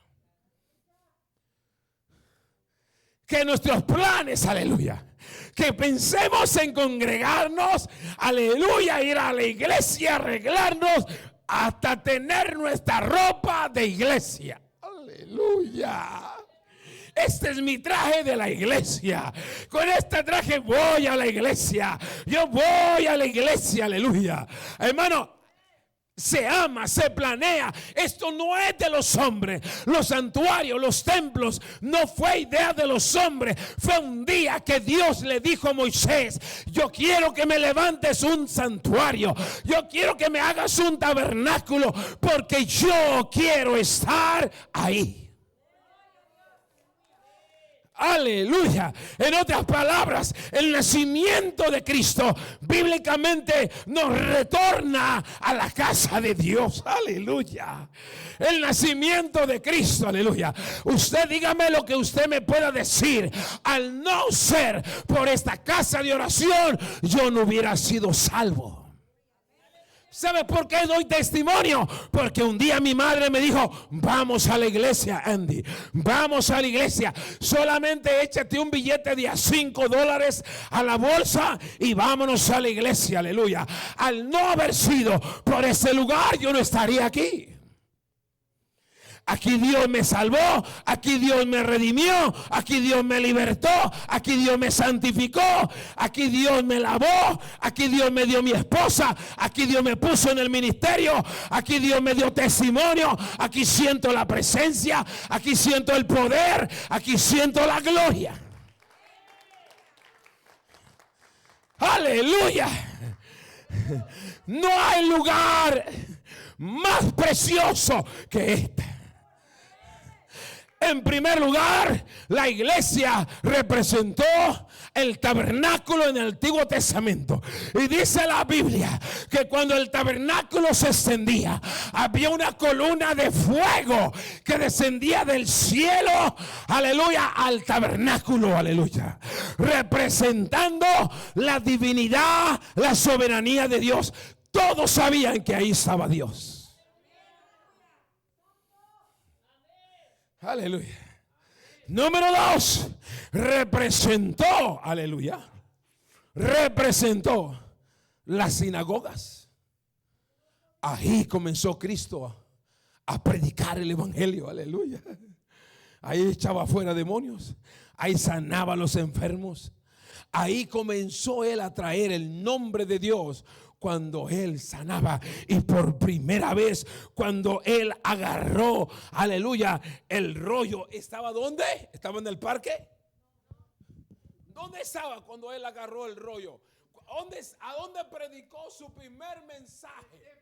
Que nuestros planes, aleluya, que pensemos en congregarnos, aleluya, ir a la iglesia, arreglarnos, hasta tener nuestra ropa de iglesia. Aleluya. Este es mi traje de la iglesia. Con este traje voy a la iglesia. Yo voy a la iglesia, aleluya. Hermano, se ama, se planea. Esto no es de los hombres. Los santuarios, los templos, no fue idea de los hombres. Fue un día que Dios le dijo a Moisés: yo quiero que me levantes un santuario. Yo quiero que me hagas un tabernáculo, porque yo quiero estar ahí. Aleluya. En otras palabras, el nacimiento de Cristo bíblicamente nos retorna a la casa de Dios. Aleluya. El nacimiento de Cristo, aleluya. Usted dígame lo que usted me pueda decir. Al no ser por esta casa de oración, yo no hubiera sido salvo. ¿Sabe por qué doy testimonio? Porque un día mi madre me dijo: vamos a la iglesia, Andy, vamos a la iglesia. Solamente échate un billete de $5 a la bolsa y vámonos a la iglesia, aleluya. Al no haber sido por ese lugar, yo no estaría aquí. Aquí Dios me salvó, aquí Dios me redimió, aquí Dios me libertó, aquí Dios me santificó, aquí Dios me lavó, aquí Dios me dio mi esposa, aquí Dios me puso en el ministerio, aquí Dios me dio testimonio, aquí siento la presencia, aquí siento el poder, aquí siento la gloria. Aleluya. No hay lugar más precioso que este. En primer lugar, la iglesia representó el tabernáculo en el Antiguo Testamento. Y dice la Biblia que cuando el tabernáculo se extendía, había una columna de fuego que descendía del cielo, aleluya, al tabernáculo, aleluya, representando la divinidad, la soberanía de Dios. Todos sabían que ahí estaba Dios. Aleluya. Número 2, representó, aleluya, representó las sinagogas. Ahí comenzó Cristo a predicar el evangelio, aleluya. Ahí echaba fuera demonios, ahí sanaba a los enfermos. Ahí comenzó él a traer el nombre de Dios cuando él sanaba. Y por primera vez cuando él agarró, aleluya, el rollo. ¿Estaba dónde? ¿Estaba en el parque? ¿Dónde estaba cuando él agarró el rollo? ¿A dónde predicó su primer mensaje?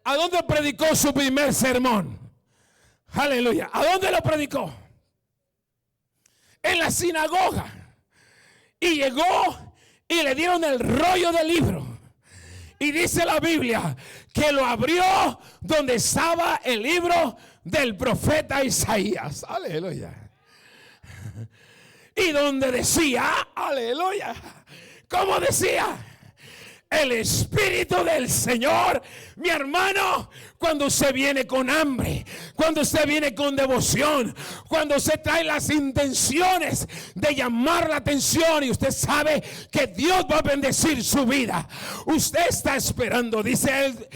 ¿A dónde predicó su primer sermón? Aleluya. ¿A dónde lo predicó? En la sinagoga. Y llegó y le dieron el rollo del libro. Y dice la Biblia que lo abrió donde estaba el libro del profeta Isaías. Aleluya. Y donde decía, aleluya, ¿cómo decía? El Espíritu del Señor, mi hermano, cuando usted viene con hambre, cuando usted viene con devoción, cuando usted trae las intenciones de llamar la atención y usted sabe que Dios va a bendecir su vida, usted está esperando, dice él,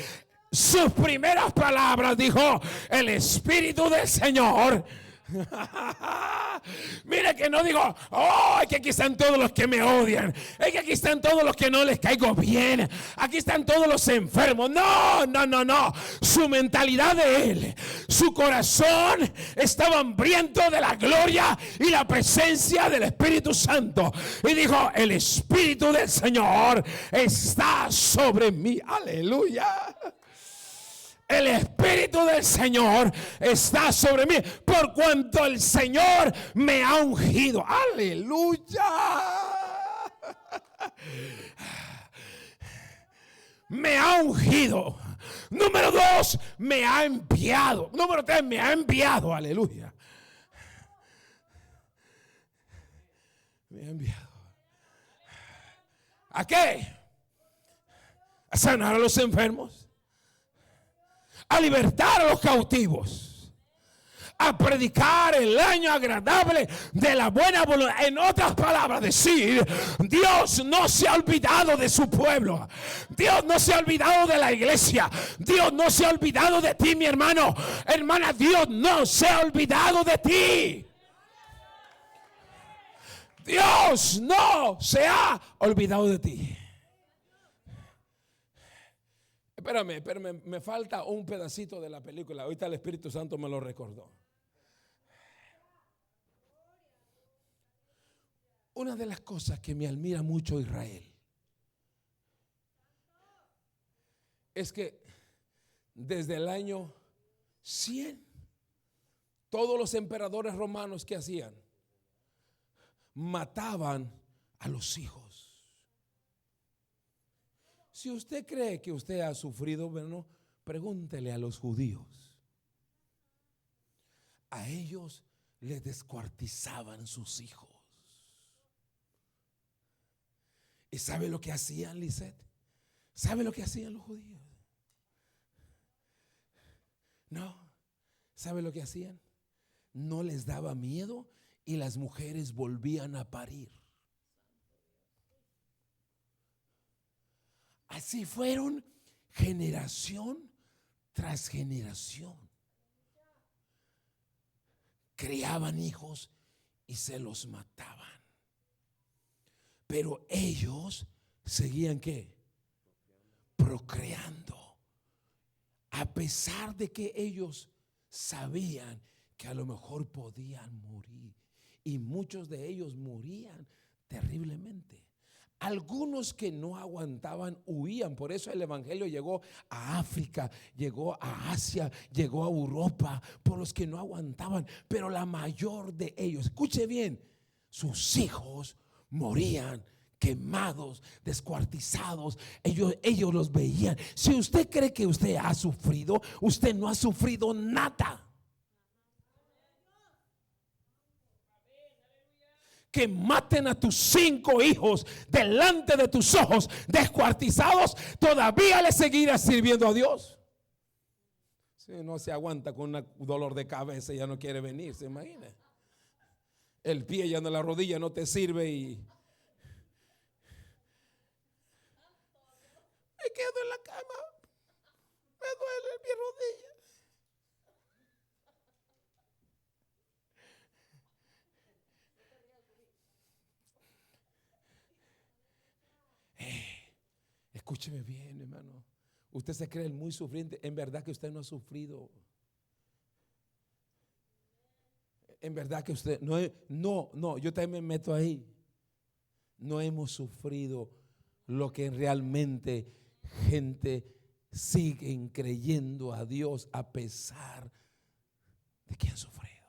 sus primeras palabras dijo, el Espíritu del Señor. Mire que no digo, oh, es que aquí están todos los que me odian, es que aquí están todos los que no les caigo bien, aquí están todos los enfermos. No, no, no, no. Su mentalidad de él, su corazón estaba hambriento de la gloria y la presencia del Espíritu Santo. Y dijo, el Espíritu del Señor está sobre mí. Aleluya. El Espíritu del Señor está sobre mí, por cuanto el Señor me ha ungido. Aleluya. Me ha ungido. Número 2, me ha enviado. Número 3, me ha enviado. Aleluya. Me ha enviado. ¿A qué? A sanar a los enfermos, a libertar a los cautivos, a predicar el año agradable de la buena voluntad. En otras palabras, decir, Dios no se ha olvidado de su pueblo. Dios no se ha olvidado de la iglesia. Dios no se ha olvidado de ti, mi hermano. Hermana, Dios no se ha olvidado de ti. Dios no se ha olvidado de ti. Espérame, me falta un pedacito de la película. Ahorita el Espíritu Santo me lo recordó. Una de las cosas que me admira mucho Israel es que desde el año 100, todos los emperadores romanos que hacían, mataban a los hijos. Si usted cree que usted ha sufrido, bueno, pregúntele a los judíos. A ellos les descuartizaban sus hijos. ¿Y sabe lo que hacían, Lisette? ¿Sabe lo que hacían los judíos? No. ¿Sabe lo que hacían? No les daba miedo y las mujeres volvían a parir. Así fueron generación tras generación. criaban hijos y se los mataban. Pero ellos seguían ¿qué? Procreando. A pesar de que ellos sabían que a lo mejor podían morir. Y muchos de ellos morían terriblemente. Algunos que no aguantaban huían. Por eso el evangelio llegó a África, llegó a Asia, llegó a Europa, por los que no aguantaban. Pero la mayor de ellos, escuche bien, sus hijos morían quemados, descuartizados. Ellos los veían. Si usted cree que usted ha sufrido, usted no ha sufrido nada. Que maten a tus 5 hijos delante de tus ojos, descuartizados, todavía le seguirás sirviendo a Dios. Si no se aguanta con un dolor de cabeza, ya no quiere venir, se imagina. El pie ya no, la rodilla no te sirve y me quedo en la cama, me duele mi rodilla. Escúcheme bien, hermano. Usted se cree el muy sufriente. En verdad que usted no ha sufrido. En verdad que usted no, yo también me meto ahí. No hemos sufrido lo que realmente gente siguen creyendo a Dios a pesar de que han sufrido.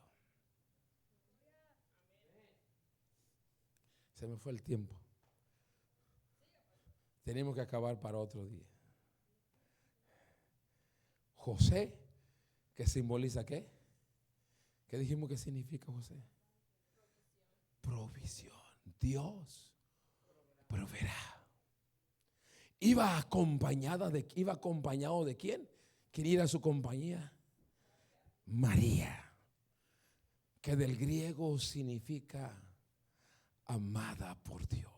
Se me fue el tiempo. Tenemos que acabar para otro día. José, ¿qué simboliza qué? ¿Qué dijimos que significa José? Provisión. Dios proveerá. Iba acompañado de quién? ¿Quién era su compañía? María, que del griego significa amada por Dios.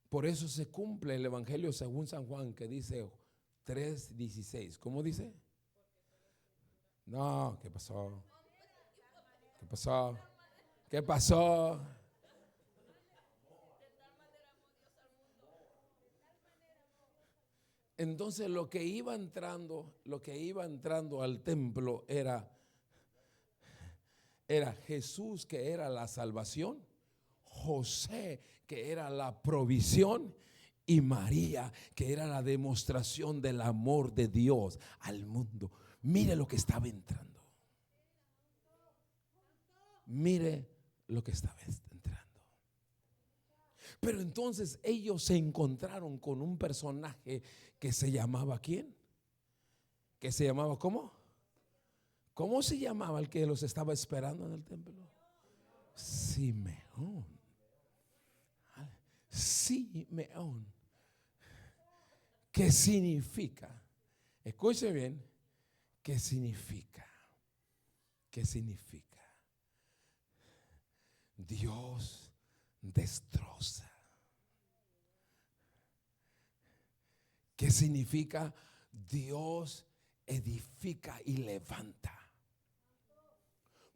Por eso se cumple el evangelio según San Juan, que dice 3:16. ¿Cómo dice? No, ¿qué pasó? ¿Qué pasó? ¿Qué pasó? Entonces lo que iba entrando al templo era Jesús, que era la salvación, José, que era la provisión, y María, que era la demostración del amor de Dios al mundo. Mire lo que estaba entrando. Mire lo que estaba entrando. Pero entonces ellos se encontraron con un personaje que se llamaba ¿quién? Que se llamaba ¿cómo? ¿Cómo se llamaba el que los estaba esperando en el templo? Simeón. Simeón. ¿Qué significa? Escuche bien. ¿Qué significa? ¿Qué significa? Dios destroza. ¿Qué significa? Dios edifica y levanta.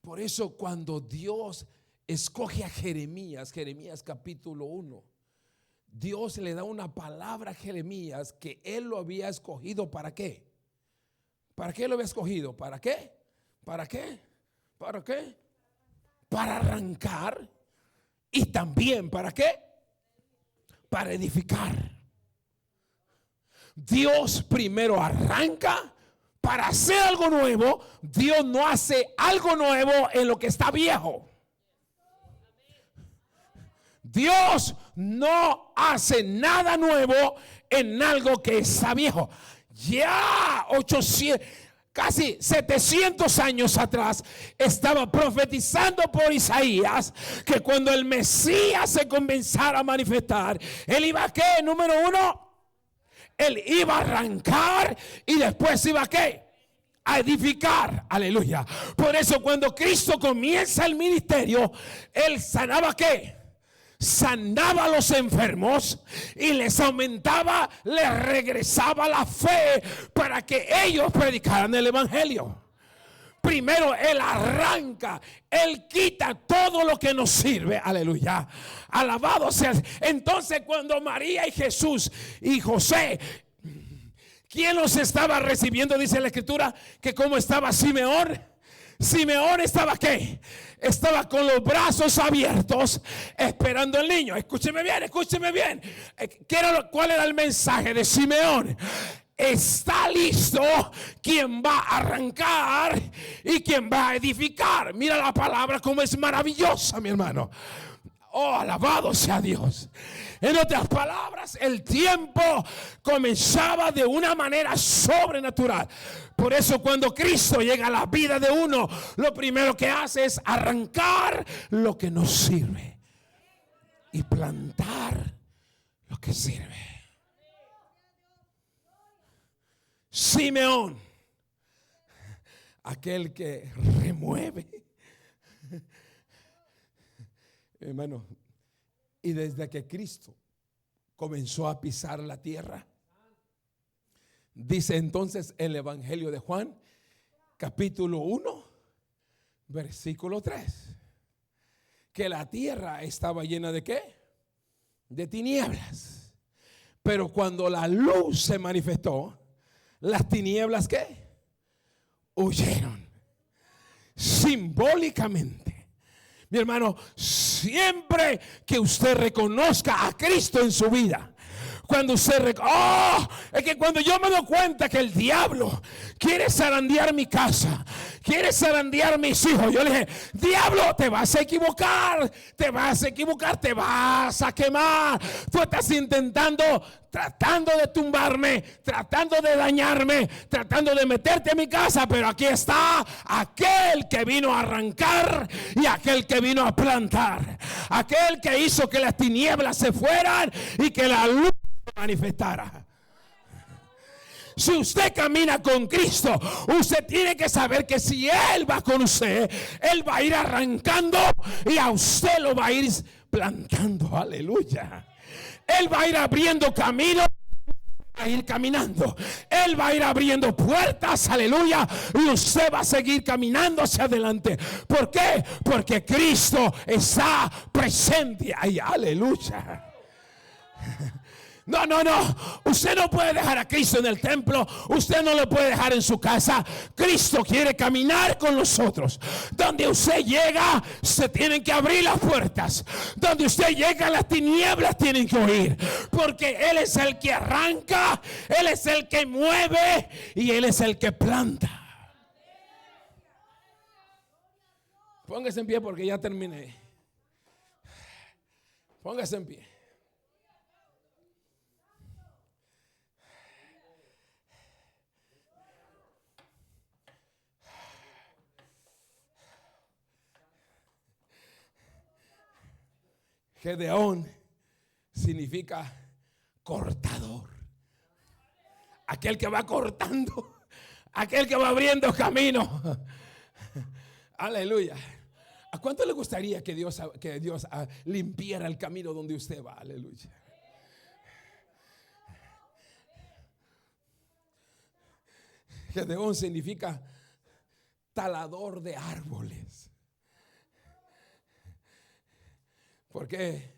Por eso cuando Dios escoge a Jeremías capítulo 1, Dios le da una palabra a Jeremías que él lo había escogido. ¿Para qué? ¿Para qué lo había escogido? ¿Para qué? ¿Para qué? ¿Para qué? Para arrancar. Y también ¿para qué? Para edificar. Dios primero arranca para hacer algo nuevo. Dios no hace algo nuevo en lo que está viejo. Dios no hace nada nuevo en algo que está viejo. Ya 800, casi 700 años atrás estaba profetizando por Isaías que cuando el Mesías se comenzara a manifestar, él iba a ¿qué? Número 1, él iba a arrancar y después iba a ¿qué? A edificar. Aleluya. Por eso cuando Cristo comienza el ministerio, él sanaba ¿qué? Sanaba a los enfermos y les aumentaba, les regresaba la fe para que ellos predicaran el evangelio. Primero Él arranca, Él quita todo lo que nos sirve. Aleluya. Alabado sea. Entonces cuando María y Jesús y José, ¿quién los estaba recibiendo? Dice la escritura que como estaba Simeón. Simeón estaba ¿qué? Estaba con los brazos abiertos esperando al niño. Escúcheme bien, escúcheme bien. ¿Cuál era el mensaje de Simeón? Está listo quien va a arrancar y quien va a edificar. Mira la palabra como es maravillosa, mi hermano. Oh, alabado sea Dios. En otras palabras, el tiempo comenzaba de una manera sobrenatural. Por eso cuando Cristo llega a la vida de uno, lo primero que hace es arrancar lo que nos sirve y plantar lo que sirve. Simeón, aquel que remueve. Hermano, y desde que Cristo comenzó a pisar la tierra, dice entonces el Evangelio de Juan, capítulo 1, versículo 3, que la tierra estaba llena de ¿qué? De tinieblas. Pero cuando la luz se manifestó, las tinieblas ¿qué? Huyeron. Simbólicamente, mi hermano, siempre que usted reconozca a Cristo en su vida, cuando usted es que cuando yo me doy cuenta que el diablo quiere zarandear mi casa, quiere zarandear mis hijos, yo le dije: diablo, te vas a equivocar, te vas a equivocar, te vas a quemar. Tú estás tratando de tumbarme, tratando de dañarme, tratando de meterte en mi casa, pero aquí está aquel que vino a arrancar y aquel que vino a plantar, aquel que hizo que las tinieblas se fueran y que la luz se manifestara. Si usted camina con Cristo, usted tiene que saber que si Él va con usted, Él va a ir arrancando y a usted lo va a ir plantando. Aleluya. Él va a ir abriendo caminos, va a ir caminando. Él va a ir abriendo puertas, aleluya. Y usted va a seguir caminando hacia adelante. ¿Por qué? Porque Cristo está presente ahí, aleluya. No. Usted no puede dejar a Cristo en el templo. Usted no lo puede dejar en su casa. Cristo quiere caminar con nosotros. Donde usted llega, se tienen que abrir las puertas. Donde usted llega, las tinieblas tienen que huir. Porque Él es el que arranca, Él es el que mueve y Él es el que planta. Póngase en pie porque ya terminé. Póngase en pie. Gedeón significa cortador. Aquel que va cortando, aquel que va abriendo camino. Aleluya. ¿A cuánto le gustaría que Dios limpiara el camino donde usted va? Aleluya. Gedeón significa talador de árboles. ¿Por qué?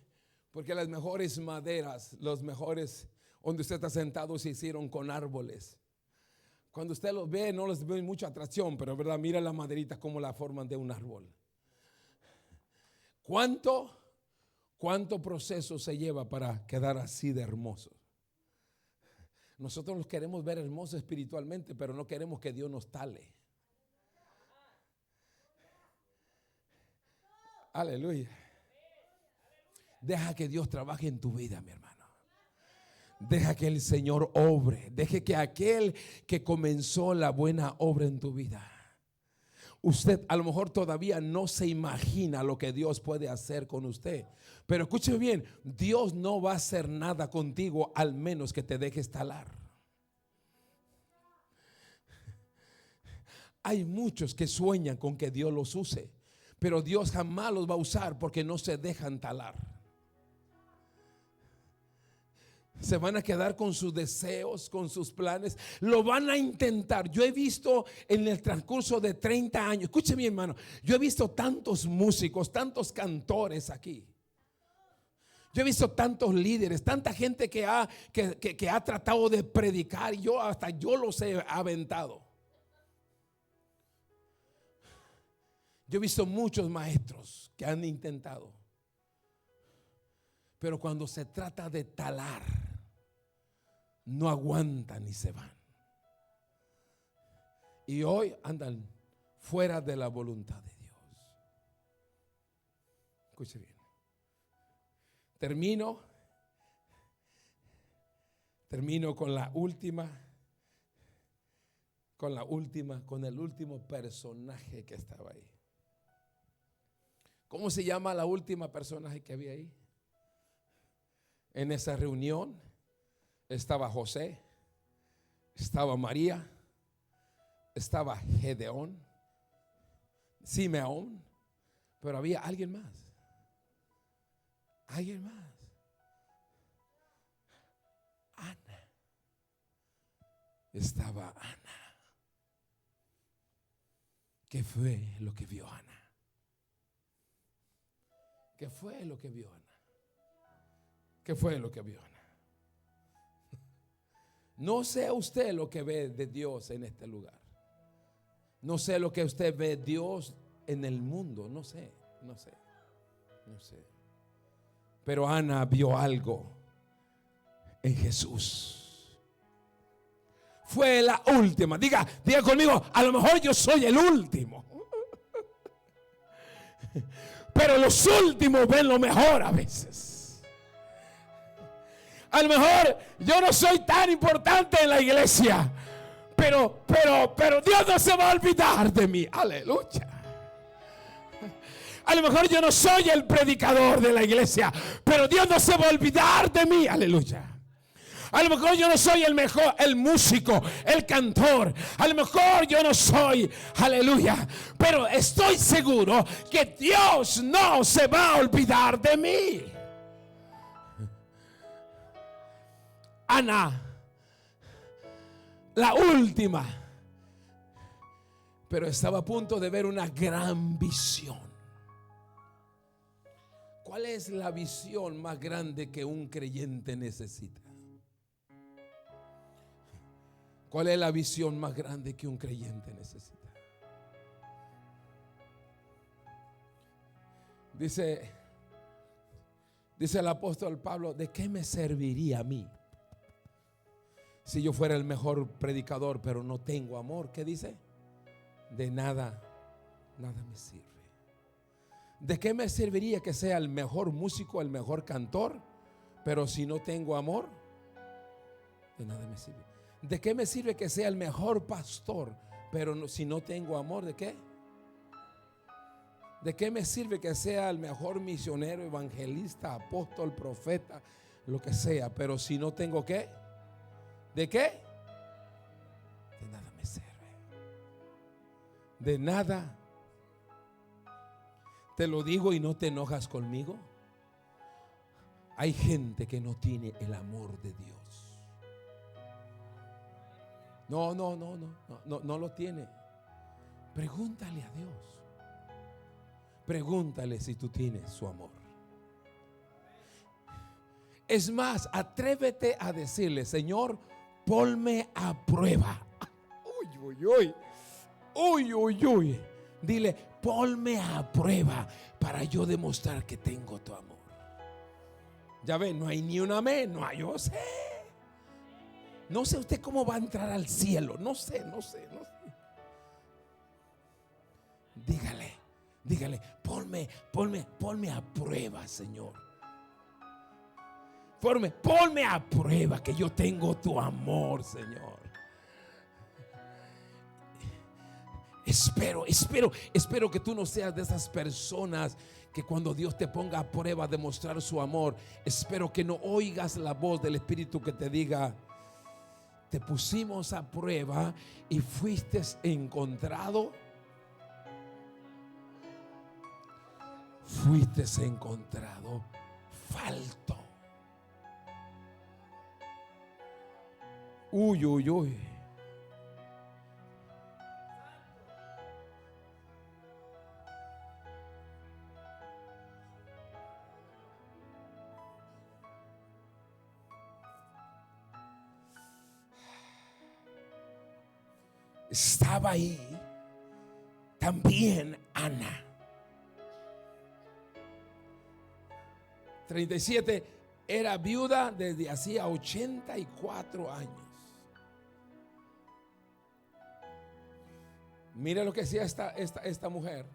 Porque las mejores maderas, los mejores donde usted está sentado se hicieron con árboles. Cuando usted los ve, no les ve mucha atracción, pero verdad, mira la maderita como la forman de un árbol. ¿Cuánto proceso se lleva para quedar así de hermoso? Nosotros los queremos ver hermosos espiritualmente, pero no queremos que Dios nos tale. Aleluya. Deja que Dios trabaje en tu vida, mi hermano. Deja que el Señor obre. Deje que aquel que comenzó la buena obra en tu vida. Usted a lo mejor todavía no se imagina lo que Dios puede hacer con usted. Pero escuche bien, Dios no va a hacer nada contigo al menos que te dejes talar. Hay muchos que sueñan con que Dios los use, pero Dios jamás los va a usar porque no se dejan talar. Se van a quedar con sus deseos, con sus planes. Lo van a intentar. Yo he visto en el transcurso de 30 años, escuche mi hermano, yo he visto tantos músicos, tantos cantores aquí. Yo he visto tantos líderes, tanta gente que ha tratado de predicar. Y yo los he aventado. Yo he visto muchos maestros que han intentado. Pero cuando se trata de talar, no aguantan y se van. Y hoy andan fuera de la voluntad de Dios. Escuche bien. Termino con el último personaje que estaba ahí. ¿Cómo se llama la última personaje que había ahí? En esa reunión estaba José, estaba María, estaba Gedeón, Simeón, pero había alguien más. Alguien más. Ana. Estaba Ana. ¿Qué fue lo que vio Ana? ¿Qué fue lo que vio Ana? ¿Qué fue lo que vio Ana? No sé usted lo que ve de Dios en este lugar. No sé lo que usted ve de Dios en el mundo. No sé. Pero Ana vio algo en Jesús. Fue la última. Diga conmigo, a lo mejor yo soy el último. Pero los últimos ven lo mejor a veces. A lo mejor yo no soy tan importante en la iglesia, pero Dios no se va a olvidar de mí. Aleluya. A lo mejor yo no soy el predicador de la iglesia, pero Dios no se va a olvidar de mí. Aleluya. A lo mejor yo no soy el mejor, el músico, el cantor. A lo mejor yo no soy, aleluya. Pero estoy seguro que Dios no se va a olvidar de mí. Ana, la última, pero estaba a punto de ver una gran visión. ¿Cuál es la visión más grande que un creyente necesita? ¿Cuál es la visión más grande que un creyente necesita? Dice el apóstol Pablo, ¿de qué me serviría a mí si yo fuera el mejor predicador pero no tengo amor? ¿Qué dice? De nada me sirve. ¿De qué me serviría que sea el mejor músico, el mejor cantor, pero si no tengo amor? De nada me sirve. ¿De qué me sirve que sea el mejor pastor, pero si no tengo amor? ¿De qué? ¿De qué me sirve que sea el mejor misionero, evangelista, apóstol, profeta, lo que sea, pero si no tengo qué? ¿De qué? De nada me sirve. De nada. Te lo digo y no te enojas conmigo. Hay gente que no tiene el amor de Dios. No lo tiene. Pregúntale a Dios. Pregúntale si tú tienes su amor. Es más, atrévete a decirle: Señor, ponme a prueba. Uy. Dile: ponme a prueba para yo demostrar que tengo tu amor. Ya ven, no hay ni un amén. No hay, yo sé. No sé usted cómo va a entrar al cielo. No sé. Dígale, ponme a prueba, Señor. Ponme a prueba que yo tengo tu amor, Señor. Espero que tú no seas de esas personas que cuando Dios te ponga a prueba de mostrar su amor, espero que no oigas la voz del Espíritu que te diga: te pusimos a prueba y fuiste encontrado. Fuiste encontrado falto. Uy, uy, uy. Estaba ahí también Ana. 37, era viuda desde hacía 84 años. Mire lo que hacía esta mujer.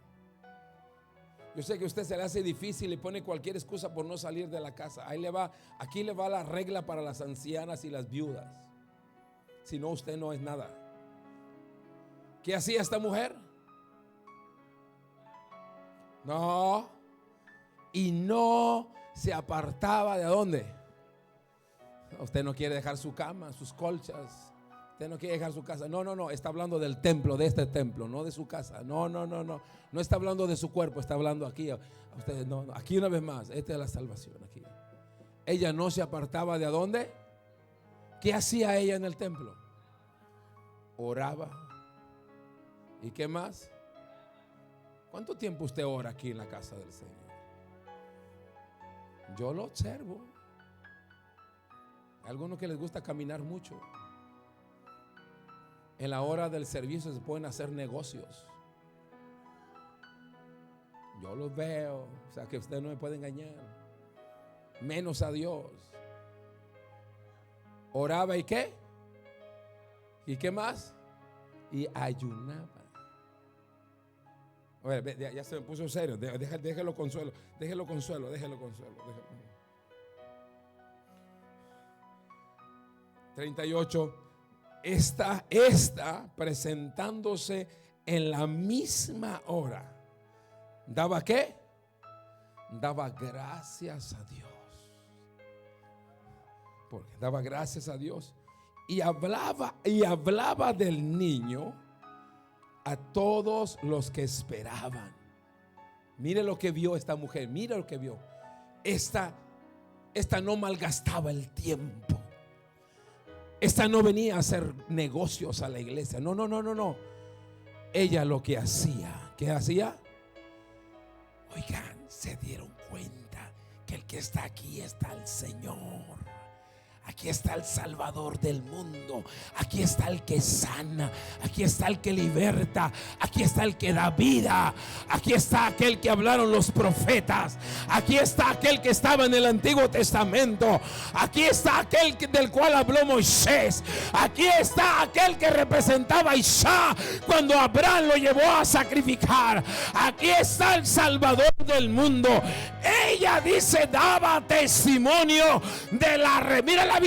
Yo sé que a usted se le hace difícil y pone cualquier excusa por no salir de la casa. Aquí le va la regla para las ancianas y las viudas. Si no, usted no es nada. ¿Qué hacía esta mujer? No. Y no se apartaba de dónde. Usted no quiere dejar su cama, sus colchas. Usted no quiere dejar su casa. No. Está hablando del templo, de este templo, no de su casa. No. No está hablando de su cuerpo, está hablando aquí. Usted, no. Aquí una vez más, esta es la salvación aquí. Ella no se apartaba de dónde. ¿Qué hacía ella en el templo? Oraba. ¿Y qué más? ¿Cuánto tiempo usted ora aquí en la casa del Señor? Yo lo observo. Hay algunos que les gusta caminar mucho. En la hora del servicio se pueden hacer negocios. Yo los veo. O sea que usted no me puede engañar. Menos a Dios. Oraba y ¿qué? ¿Y qué más? Y ayunaba. Oye, ya se me puso serio. Déjelo consuelo. 38. Esta presentándose en la misma hora. ¿Daba qué? Daba gracias a Dios. Porque daba gracias a Dios. Y hablaba del niño a todos los que esperaban. Mire lo que vio esta mujer. Mire lo que vio. Esta no malgastaba el tiempo. Esta no venía a hacer negocios a la iglesia. No. Ella lo que hacía. ¿Qué hacía? Oigan, se dieron cuenta que el que está aquí está el Señor. Aquí está el Salvador del mundo. Aquí está el que sana. Aquí está el que liberta. Aquí está el que da vida. Aquí está aquel que hablaron los profetas. Aquí está aquel que estaba en el Antiguo Testamento. Aquí está aquel del cual habló Moisés. Aquí está aquel que representaba a Isaac cuando Abraham lo llevó a sacrificar. Aquí está el Salvador del mundo. Ella dice, daba testimonio de mira la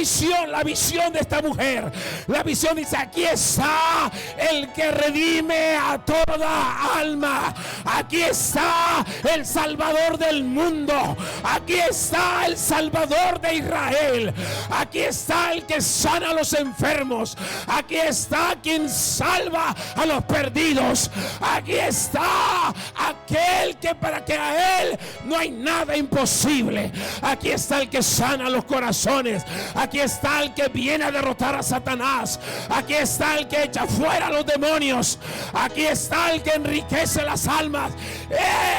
visión de esta mujer. La visión dice, aquí está el que redime a toda alma. Aquí está el Salvador del mundo. Aquí está el Salvador de Israel. Aquí está el que sana a los enfermos. Aquí está quien salva a los perdidos. Aquí está aquel que para que a él no hay nada imposible. Aquí está el que sana los corazones. Aquí está el que viene a derrotar a Satanás. Aquí está el que echa fuera a los demonios. Aquí está el que enriquece las almas.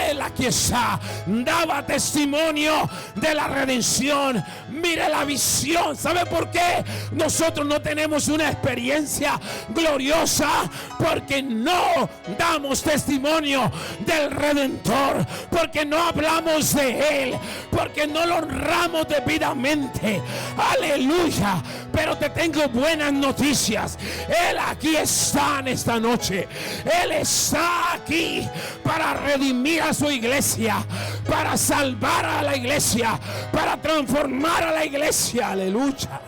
Él aquí está. Daba testimonio de la redención. Mire la visión. ¿Sabe por qué nosotros no tenemos una experiencia gloriosa? Porque no damos testimonio del Redentor. Porque no hablamos de Él. Porque no lo honramos debidamente. Aleluya. Pero te tengo buenas noticias. Él aquí está en esta noche. Él está aquí para redimir a su iglesia, para salvar a la iglesia, para transformar a la iglesia. Aleluya.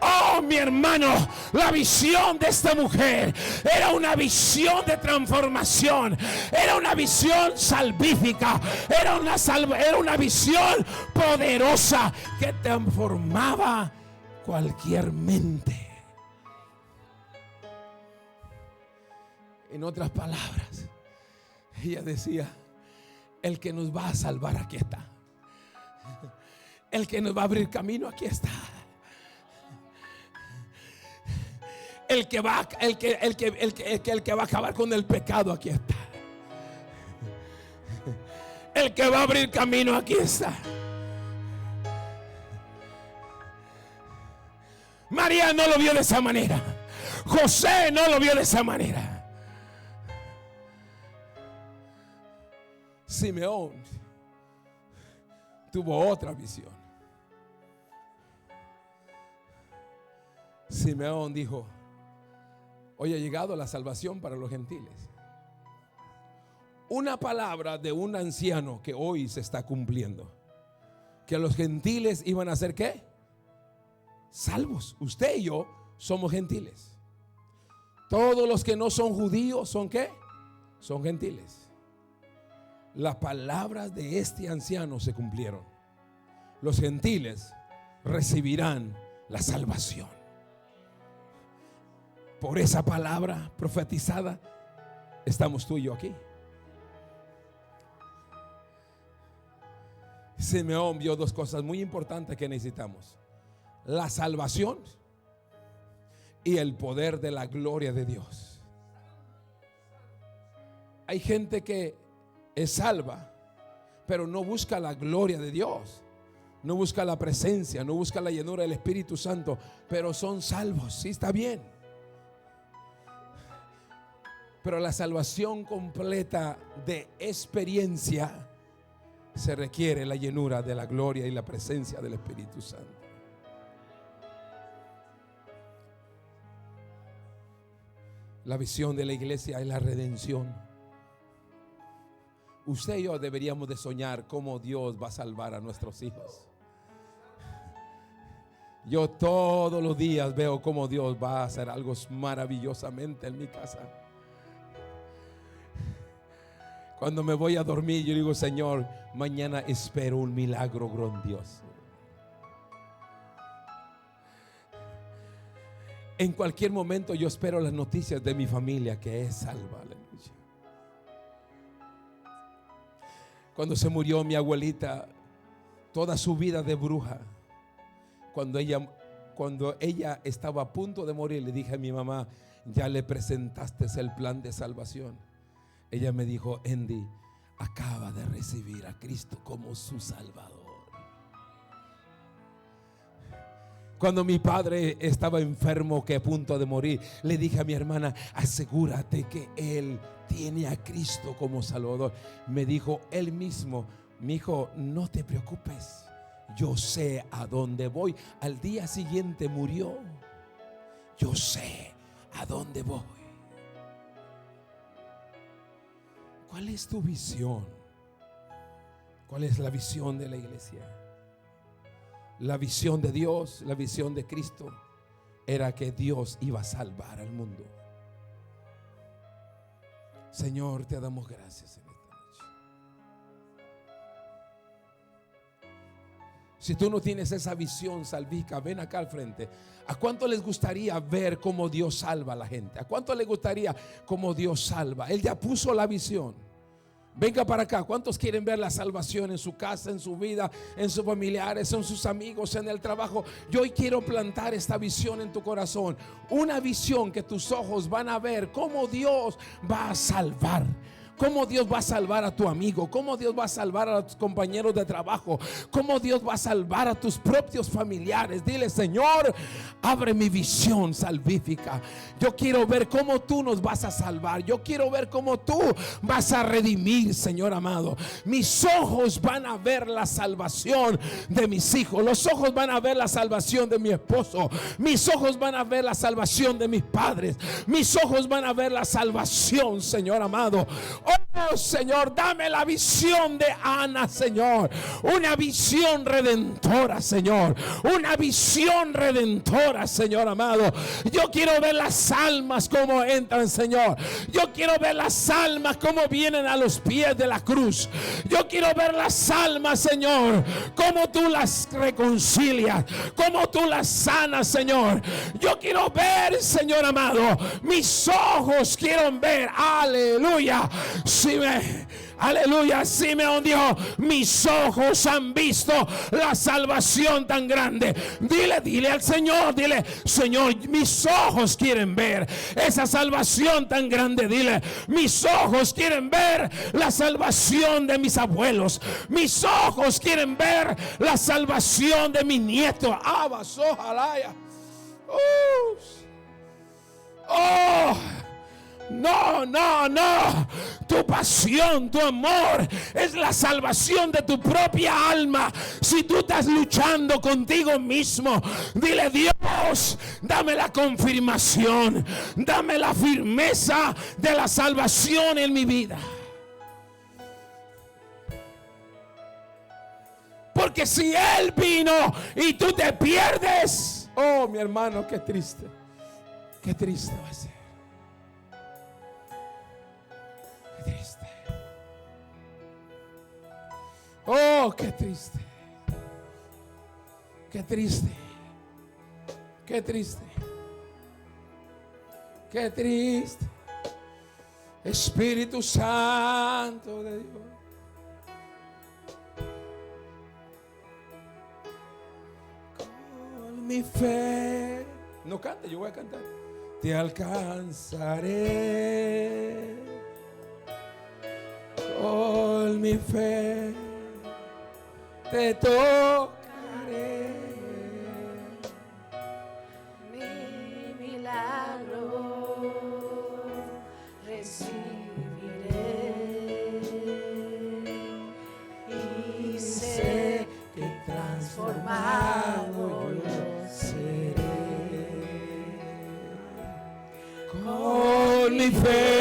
Oh, mi hermano, la visión de esta mujer era una visión de transformación, era una visión salvífica, era una visión poderosa que transformaba cualquier mente. En otras palabras, ella decía, el que nos va a salvar aquí está. El que nos va a abrir camino aquí está. El que va a acabar con el pecado, aquí está. El que va a abrir camino, aquí está. María no lo vio de esa manera. José no lo vio de esa manera. Simeón tuvo otra visión. Simeón dijo: hoy ha llegado la salvación para los gentiles. Una palabra de un anciano que hoy se está cumpliendo. Que los gentiles iban a ser ¿qué? Salvos. Usted y yo somos gentiles. Todos los que no son judíos son ¿qué? Son gentiles. Las palabras de este anciano se cumplieron. Los gentiles recibirán la salvación. Por esa palabra profetizada estamos tú y yo aquí. Simeón vio dos cosas muy importantes que necesitamos: la salvación y el poder de la gloria de Dios. Hay gente que es salva, pero no busca la gloria de Dios, no busca la presencia, no busca la llenura del Espíritu Santo, pero son salvos. Sí, está bien, pero la salvación completa de experiencia se requiere la llenura de la gloria y la presencia del Espíritu Santo. La visión de la iglesia es la redención. Usted y yo deberíamos de soñar cómo Dios va a salvar a nuestros hijos. Yo todos los días veo cómo Dios va a hacer algo maravillosamente en mi casa. Cuando me voy a dormir, yo digo: Señor, mañana espero un milagro grandioso. En cualquier momento yo espero las noticias de mi familia que es salva. Aleluya. Cuando se murió mi abuelita, toda su vida de bruja, cuando ella estaba a punto de morir, le dije a mi mamá: ya le presentaste el plan de salvación. Ella me dijo: Andy, acaba de recibir a Cristo como su Salvador. Cuando mi padre estaba enfermo, que a punto de morir, le dije a mi hermana: asegúrate que él tiene a Cristo como Salvador. Me dijo él mismo: mi hijo, no te preocupes, yo sé a dónde voy. Al día siguiente murió. Yo sé a dónde voy. ¿Cuál es tu visión? ¿Cuál es la visión de la iglesia? La visión de Dios, la visión de Cristo, era que Dios iba a salvar al mundo. Señor, te damos gracias en esta noche. Si tú no tienes esa visión salvífica, ven acá al frente. ¿A cuánto les gustaría ver cómo Dios salva a la gente? ¿A cuánto les gustaría cómo Dios salva? Él ya puso la visión. Venga para acá. ¿Cuántos quieren ver la salvación en su casa, en su vida, en sus familiares, en sus amigos, en el trabajo? Yo hoy quiero plantar esta visión en tu corazón. Una visión que tus ojos van a ver cómo Dios va a salvar. Cómo Dios va a salvar a tu amigo, cómo Dios va a salvar a tus compañeros de trabajo, cómo Dios va a salvar a tus propios familiares. Dile: Señor, abre mi visión salvífica. Yo quiero ver cómo tú nos vas a salvar. Yo quiero ver cómo tú vas a redimir, Señor amado. Mis ojos van a ver la salvación de mis hijos. Los ojos van a ver la salvación de mi esposo. Mis ojos van a ver la salvación de mis padres. Mis ojos van a ver la salvación, Señor amado. Oh Señor, dame la visión de Ana, Señor. Una visión redentora, Señor. Una visión redentora, Señor amado. Yo quiero ver las almas como entran, Señor. Yo quiero ver las almas como vienen a los pies de la cruz. Yo quiero ver las almas, Señor, como tú las reconcilias, como tú las sanas, Señor. Yo quiero ver, Señor amado. Mis ojos quieren ver, aleluya. Aleluya. Simeón dijo: mis ojos han visto la salvación tan grande. Dile al Señor, dile: Señor, mis ojos quieren ver esa salvación tan grande. Dile: mis ojos quieren ver la salvación de mis abuelos. Mis ojos quieren ver la salvación de mi nieto. Abas, ojalá. Oh, no. Tu pasión, tu amor es la salvación de tu propia alma. Si tú estás luchando contigo mismo, dile: Dios, dame la confirmación, dame la firmeza de la salvación en mi vida. Porque si Él vino y tú te pierdes, oh, mi hermano, qué triste va a ser. Qué triste. Oh, qué triste. Qué triste. Qué triste. Qué triste. Espíritu Santo de Dios. Con mi fe. No cante, yo voy a cantar. Te alcanzaré. Con mi fe te tocaré. Mi milagro recibiré y sé que transformado yo seré. Con mi fe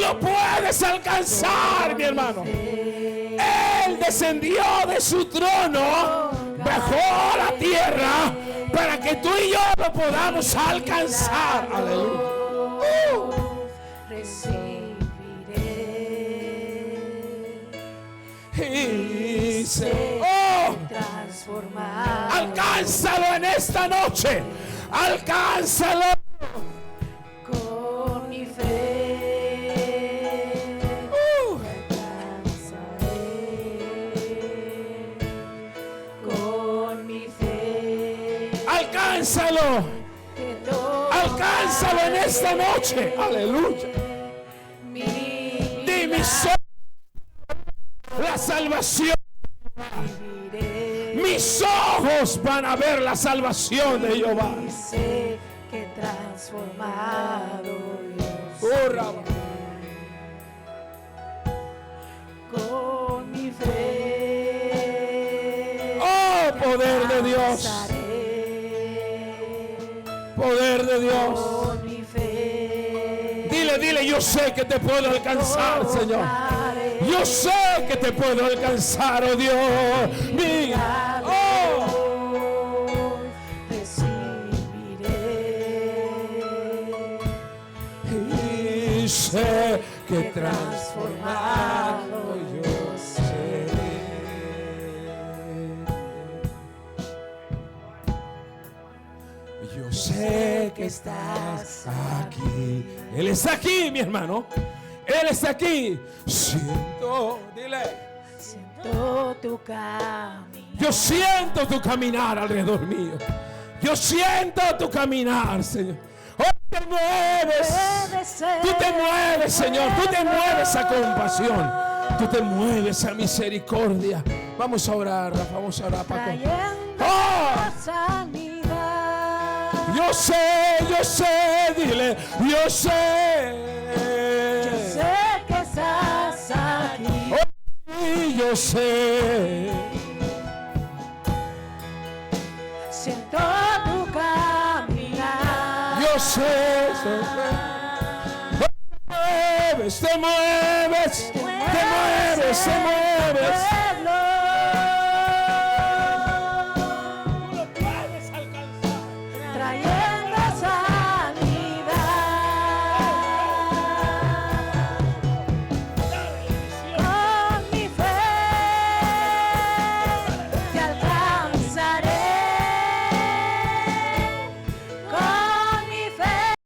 lo puedes alcanzar, mi hermano. Él descendió de su trono, bajó a la tierra para que tú y yo lo podamos alcanzar. Aleluya. Y alcánzalo en esta noche. Alcánzalo. Con mi fe. Alcánzalo. Alcánzalo en esta noche. Aleluya. Di: mis ojos, la salvación. Mis ojos van a ver la salvación de Jehová. Sé que transformado Dios. Con mi fe. Oh, poder de Dios. Poder de Dios. Con mi fe. Dile: yo sé que te puedo alcanzar, Señor. Yo sé que te puedo alcanzar, oh Dios. Mira, recibiré. Y sé que transformado yo seré. Yo sé que estás aquí. Él está aquí, mi hermano. Él está aquí. Siento, dile. Siento tu camino. Yo siento tu caminar alrededor mío. Yo siento tu caminar, Señor. Oh, te mueves. Tú te mueves, Señor. Tú te mueves a compasión. Tú te mueves a misericordia. Vamos a orar, Rafa. Vamos a orar, Paco. Yo sé, dile. Yo sé. Que estás aquí. Oh, yo sé. Siento tu caminar. Yo sé. Te mueves, te mueves, te mueves, te mueves.